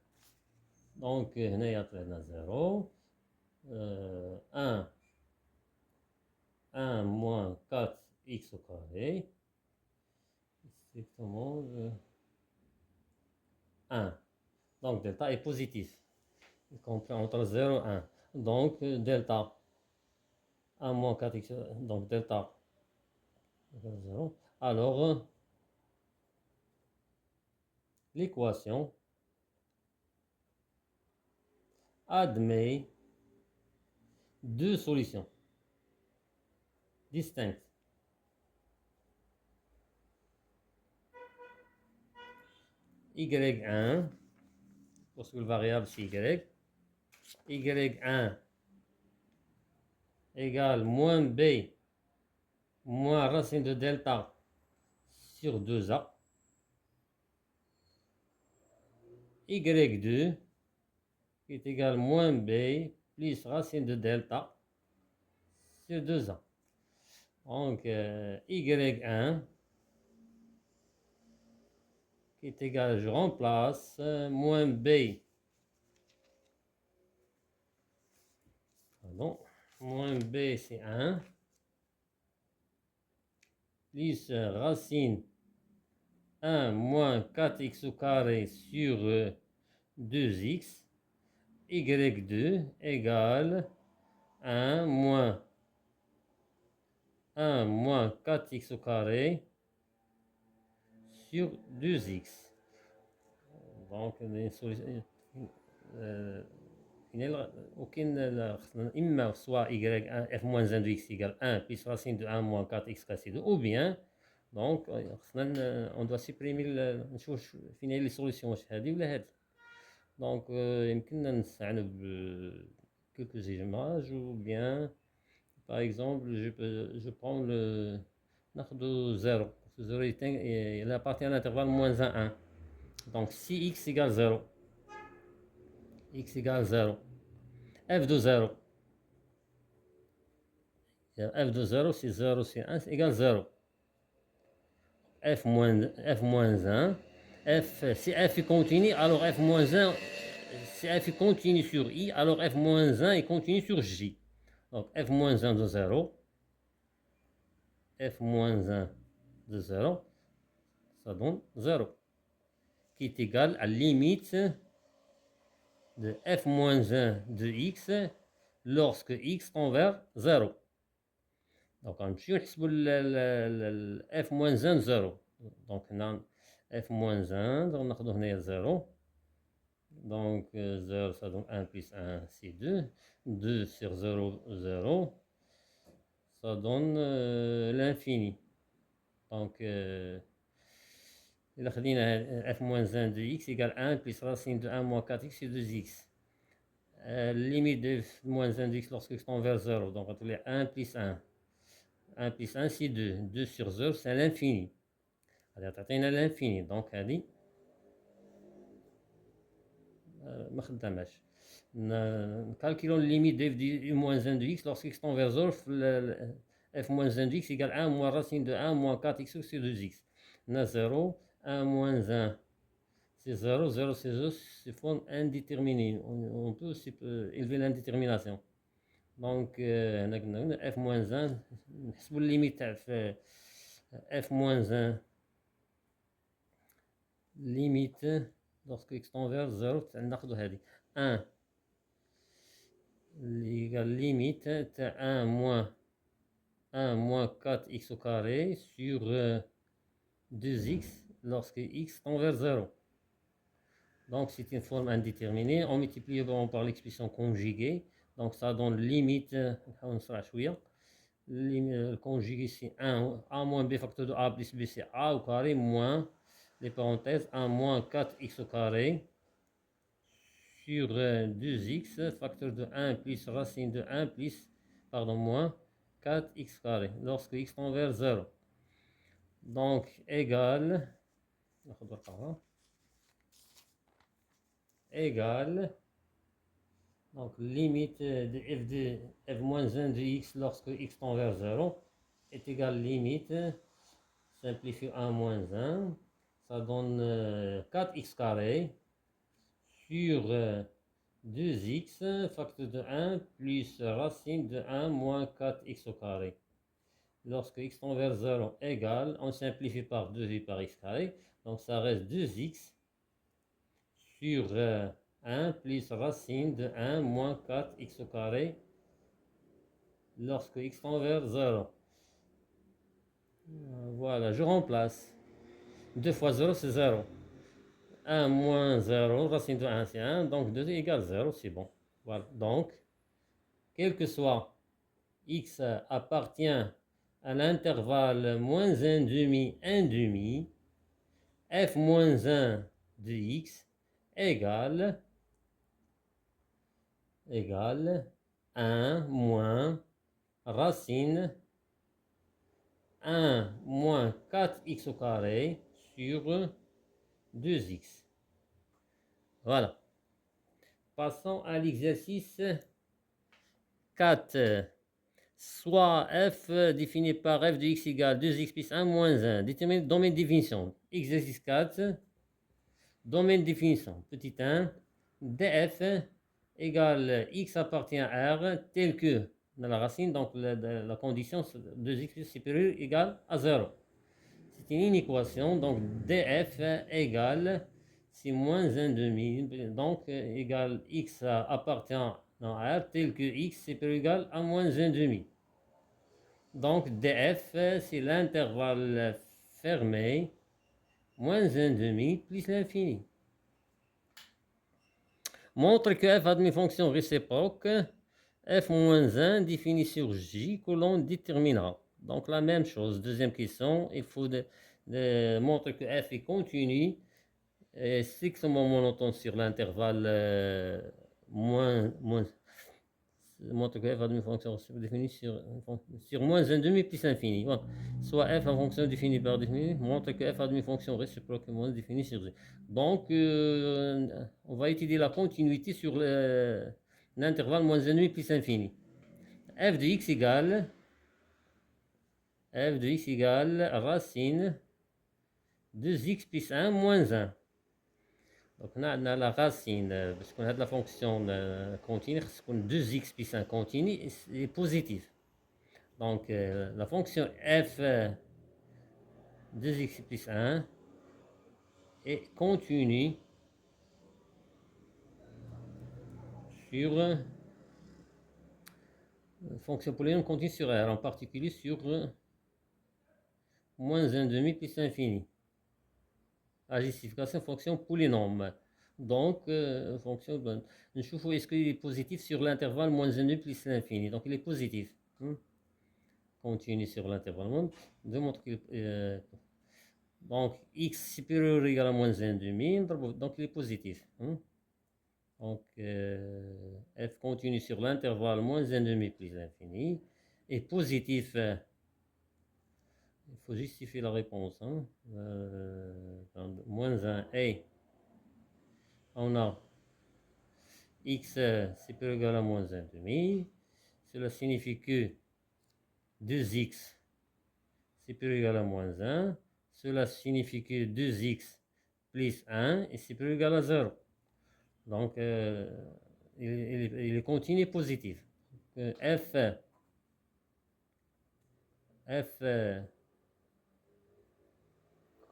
Donc, هنا يطلع 0. 1. 1 moins 4x au carré. Strictement 1. Donc, delta est positif. Il comprend entre 0 et 1. Donc, delta 1 moins 4x, donc delta 0. Alors, l'équation admet deux solutions distinctes. y1, parce que le variable c'est y, y1 égale moins b moins racine de delta sur 2a, y2 qui est égal moins b plus racine de delta sur 2a. Donc y1 qui est égal, je remplace, moins b, pardon, moins b c'est 1, plus racine 1 moins 4x au carré sur 2x, y2 égale 1 moins 4x au carré sur 2x. Donc, une solution. إما soit y1 f moins 1 de x égale 1 plus racine de 1 moins 4x cassé 2, ou bien donc on doit supprimer نشوف فين هي les solutions واش هذه ولا هذه. Donc, يمكننا نستعين quelques images ou bien, par exemple, je prends le ناخذ 0. 0 il appartient à l'intervalle moins 1, 1. Donc, si x égale 0, x égale 0, f de 0, f de 0, c'est 0, c'est 1, c'est égal 0. F moins 1, si f est continu, alors f moins 1, si f est continu sur i, alors f moins 1 est continu sur j. Donc f moins 1 de 0, f moins 1 de 0, ça donne 0, qui est égal à la limite de f moins 1 de x lorsque x tend vers 0. Donc on va نحسبوا f moins 1 de 0. Donc هنا f moins 1, donc ناخذ هنا 0. Donc 0, ça donne 1 plus 1, c'est 2. 2 sur 0, 0. Ça donne l'infini. Donc, il a f moins 1 de x égale 1 plus racine de 1 moins 4x sur 2x. Limite de f moins 1 de x lorsque x tend vers 0. Donc, on va 1 plus 1. 1 plus 1, c'est 2. 2 sur 0, c'est l'infini. هذه تعطينا l'infini. Donc, هذه ما خداماش. Calculons la limite de f de moins 1 de x lorsque x tend vers 0. F moins 1 de x égale 1 moins racine de 1 moins 4x sur 2x. On a 0, 1 moins 1, c'est 0, 0 c'est 0, c'est forme indéterminée. On peut aussi élever l'indétermination. Donc, f moins 1, c'est la limite f moins 1, limite lorsque x tend vers 0, on a 1 égale limite 1 moins 4x au carré sur 2x lorsque x tend vers 0. Donc c'est une forme indéterminée. On multiplie par l'expression conjuguée. Donc ça donne limite, limite conjuguée c'est 1, a moins b facteur de a plus b c'est a au carré moins, les parenthèses, 1 moins 4x au carré sur 2x facteur de 1 plus racine de 1 plus, pardon, moins 4x carré lorsque x tend vers 0. Donc égal, donc limite de f moins 1 de x lorsque x tend vers 0 est égal limite, simplifie 1 moins 1, ça donne 4x carré sur 2x facteur de 1 plus racine de 1 moins 4x au carré. Lorsque x tend vers 0 égale, on simplifie par 2 par x carré, donc ça reste 2x sur 1 plus racine de 1 moins 4x au carré lorsque x tend vers 0. Voilà, je remplace. 2 fois 0 c'est 0. 1 moins 0, racine de 1 c'est 1, donc 2 égale 0, c'est bon. Voilà, donc, quel que soit x appartient à l'intervalle moins 1 demi, 1 demi, f moins 1 de x égale 1 moins racine 1 moins 4x au carré sur 2x. Voilà. Passons à l'exercice 4. Soit f défini par f de x égale 2x plus 1 moins 1. Détermine le domaine de définition. Exercice 4. Domaine de définition. Petit 1. df égale x appartient à R tel que dans la racine, donc la condition 2x plus supérieur égale à 0. C'est une inéquation, donc df égale, c'est moins 1 demi, donc égale x appartient à R tel que x supérieur égal à moins 1 demi. Donc df c'est l'intervalle fermé, moins 1 demi plus l'infini. Montre que f a demi-fonction réciproque, f moins 1 défini sur j que l'on déterminera. Donc la même chose, deuxième question, il faut montrer que f est continu est strictement monotone sur l'intervalle montre que f a demi-fonction définie sur moins un demi plus l'infini. Bon. Soit f en fonction définie par définie montre que f a demi-fonction réciproque moins définie sur g. Donc, on va étudier la continuité sur l'intervalle moins un demi plus infini. F de x égale racine 2x plus 1 moins 1. Donc, on a la racine, parce qu'on a de la fonction continue, parce qu'on a 2x plus 1 continue, est positif. Donc, la fonction f 2x plus 1 est continue sur fonction polynôme continue sur R, en particulier sur moins 1 demi plus infini. La justification fonction polynôme. Donc, fonction bonne. Nous est-ce qu'il est positif sur l'intervalle moins 1 demi plus l'infini. Donc, il est positif. Continue sur l'intervalle moins. Démontre qu'il donc, x supérieur ou égal à moins 1 demi. Donc, il est positif. Donc, f continue sur l'intervalle moins 1 demi plus l'infini. Et positif. Il faut justifier la réponse. Moins 1 et on a x supérieur ou égal à moins 1 demi. Cela signifie que 2x supérieur ou égal à moins 1. Cela signifie que 2x plus 1 est supérieur ou égal à 0. Donc, il est continu positif. F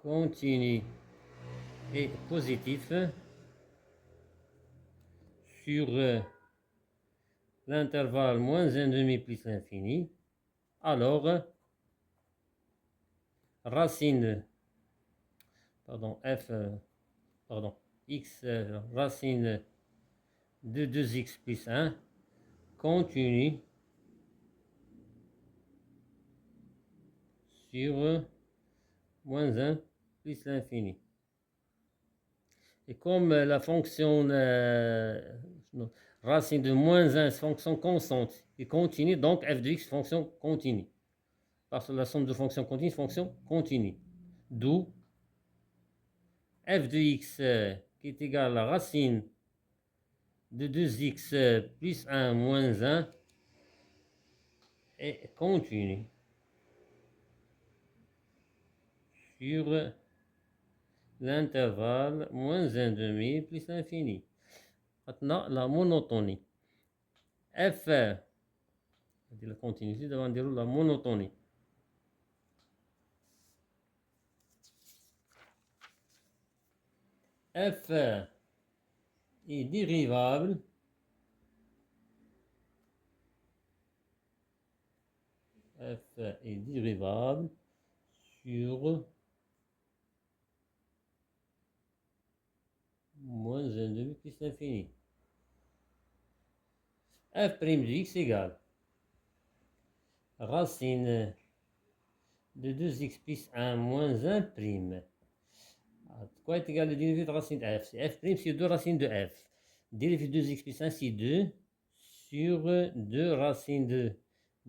continu et positif sur l'intervalle moins 1 demi plus l'infini, alors racine, x racine de 2x plus 1 continue sur moins 1 plus l'infini. Et comme la fonction racine de moins 1 est fonction constante et continue, donc f de x fonction continue. Parce que la somme de fonctions continues est fonction continue. D'où f de x qui est égal à la racine de 2x plus 1 moins 1 est continue sur l'intervalle moins 1 demi plus l'infini. Maintenant, la monotonie. F, la continuité devant dire la monotonie. F est dérivable sur moins 1 demi plus l'infini. F' de x égale racine de 2x plus 1 moins 1 prime. Quoi est égal à dérivé de racine de f? F' c'est 2 racines de f. Dérivé de 2x plus 1 c'est 2 sur 2 racines de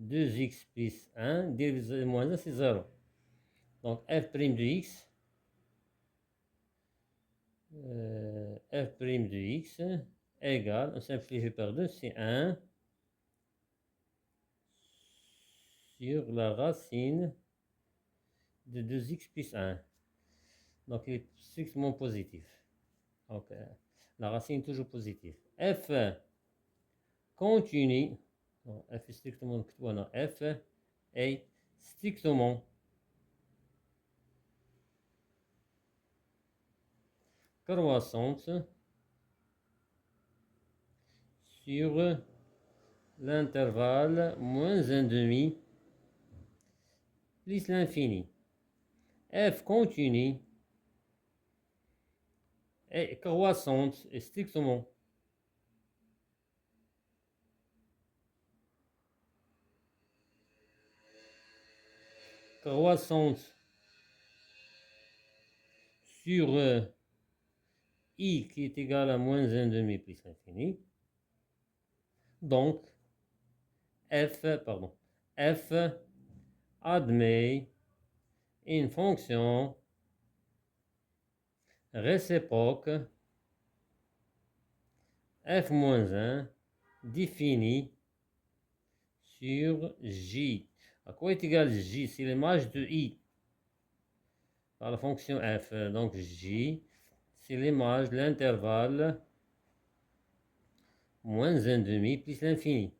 2x plus 1. Dérivé de moins 1 c'est 0. Donc f' de x f' de x égale, on simplifie par 2, c'est 1 sur la racine de 2x plus 1. Donc il est strictement positif. Donc la racine est toujours positive. F continue, non, f est strictement, voilà, f est strictement croissante sur l'intervalle moins 1 demi plus l'infini. F continue est croissante et strictement croissante sur I qui est égal à moins 1 demi plus l'infini. Donc, f admet une fonction réciproque f moins 1 définie sur J. À quoi est égal J? C'est l'image de I par la fonction f. Donc J, c'est l'image de l'intervalle moins 1 demi plus l'infini.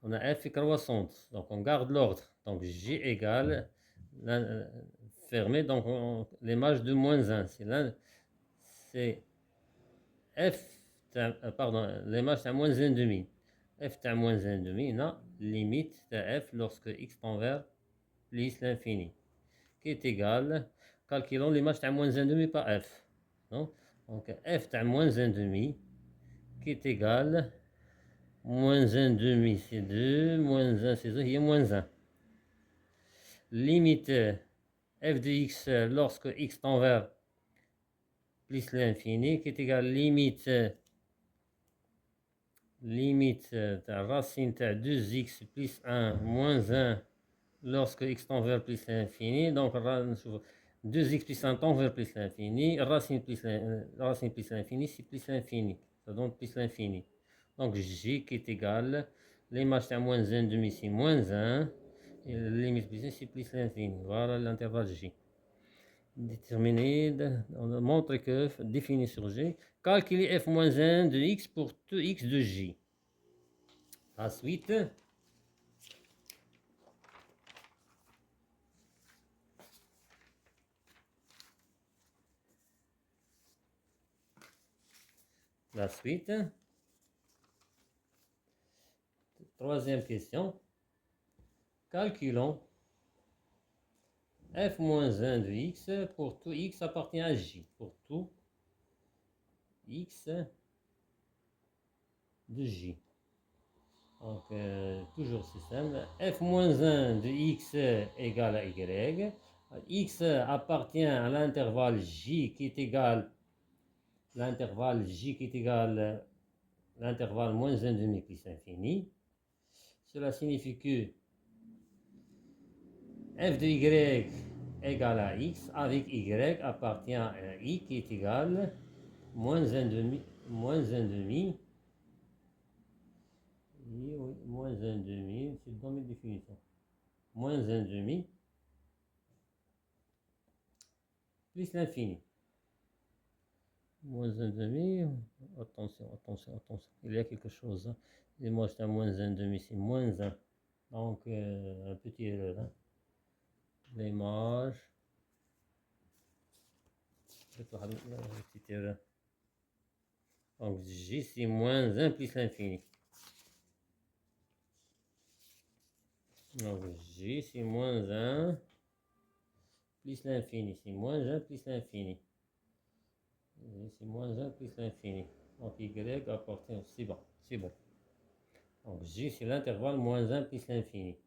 On a f croissante, donc on garde l'ordre. Donc J égale fermé, donc l'image de moins 1. C'est f, pardon, l'image de moins 1 demi. F de moins 1 demi, non, limite de f lorsque x tend vers plus l'infini, qui est égal, calculons l'image de moins 1 demi par f. Non? Donc f de moins 1 demi, qui est égal, moins 1 demi c'est 2, moins 1 c'est 2, il y a moins 1. Limite f de x lorsque x tend vers plus l'infini, qui est égal limite de racine de 2x plus 1 moins 1 lorsque x tend vers plus l'infini. Donc 2x plus 1 tend vers plus l'infini. Racine plus l'infini, c'est plus l'infini. Ça donne plus l'infini. Donc j qui est égal, l'image de moins 1 demi c'est moins 1. Et la limite plus 1 c'est plus l'infini. Voilà l'intervalle j. Déterminé, on montre que défini sur J, calculer f moins 1 de x pour tout x de J. Ensuite, la suite, troisième question, calculons f moins 1 de x pour tout x appartient à J, pour tout x de J. Donc, toujours système, f moins 1 de x égale à y, x appartient à l'intervalle J qui est égal, l'intervalle J qui est égal l'intervalle moins 1 demi plus infini. Cela signifie que f de y égale à x avec y appartient à i qui est égal moins 1 demi, oui, moins 1 demi, c'est dans mes définitions, moins 1 demi plus l'infini. Moins 1 demi, attention, il y a quelque chose, hein. Et moi c'est moins 1 demi, c'est moins 1, donc un petit erreur, hein. L'image, petite erreur. Donc J c'est moins 1 plus l'infini. Donc J c'est moins 1 plus l'infini. C'est moins 1 plus l'infini. C'est moins 1 plus l'infini. Donc Y appartient. C'est bon. C'est bon. Donc J c'est l'intervalle moins 1 plus l'infini.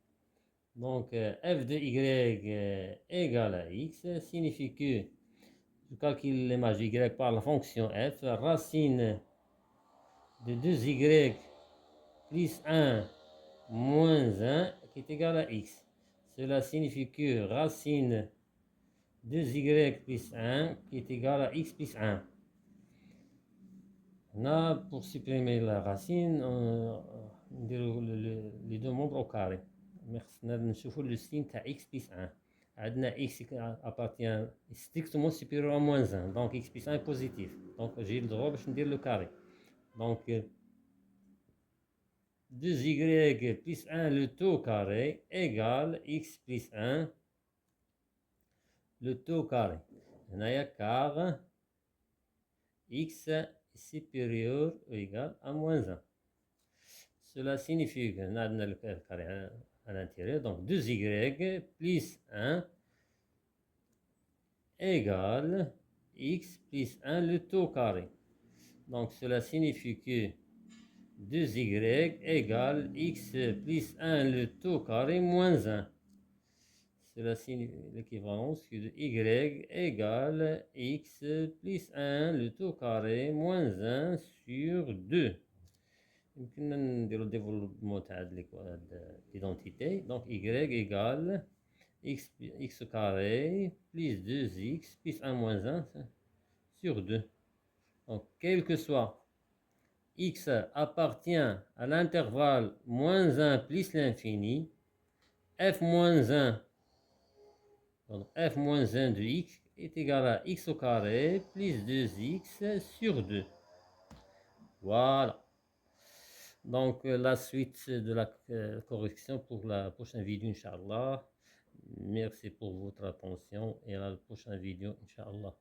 Donc f de y égale à x signifie que je calcule l'image de y par la fonction f. Racine de 2y plus 1 moins 1 qui est égal à x. Cela signifie que racine 2y plus 1 qui est égal à x plus 1. On a, pour supprimer la racine, on dit les deux membres au carré. نشوفوا le signe de x plus 1. عندنا x appartient strictement supérieur à moins 1. Donc x plus 1 est positif. Donc j'ai le droit de dire le carré. Donc 2y plus 1 le tout carré égale x plus 1 le tout carré. هنايا car x est supérieur ou égal à moins 1. Cela signifie que nous avons le carré à l'intérieur. Donc 2y plus 1 égale x plus 1 le tout carré. Donc cela signifie que 2y égale x plus 1 le tout carré moins 1. cela signifie l'équivalence de y égale x plus 1 le tout carré moins 1 sur 2. يمكننا نديرو ديفلوبمون تاع l'identité. Donc y égale x carré plus 2x plus 1 moins 1 sur 2. Donc quel que soit x appartient à l'intervalle moins 1 plus l'infini, f moins 1, donc f moins 1 de x est égal à x au carré plus 2x sur 2. Voilà. Donc la suite de la correction pour la prochaine vidéo, Inch'Allah. Merci pour votre attention et à la prochaine vidéo, Inch'Allah.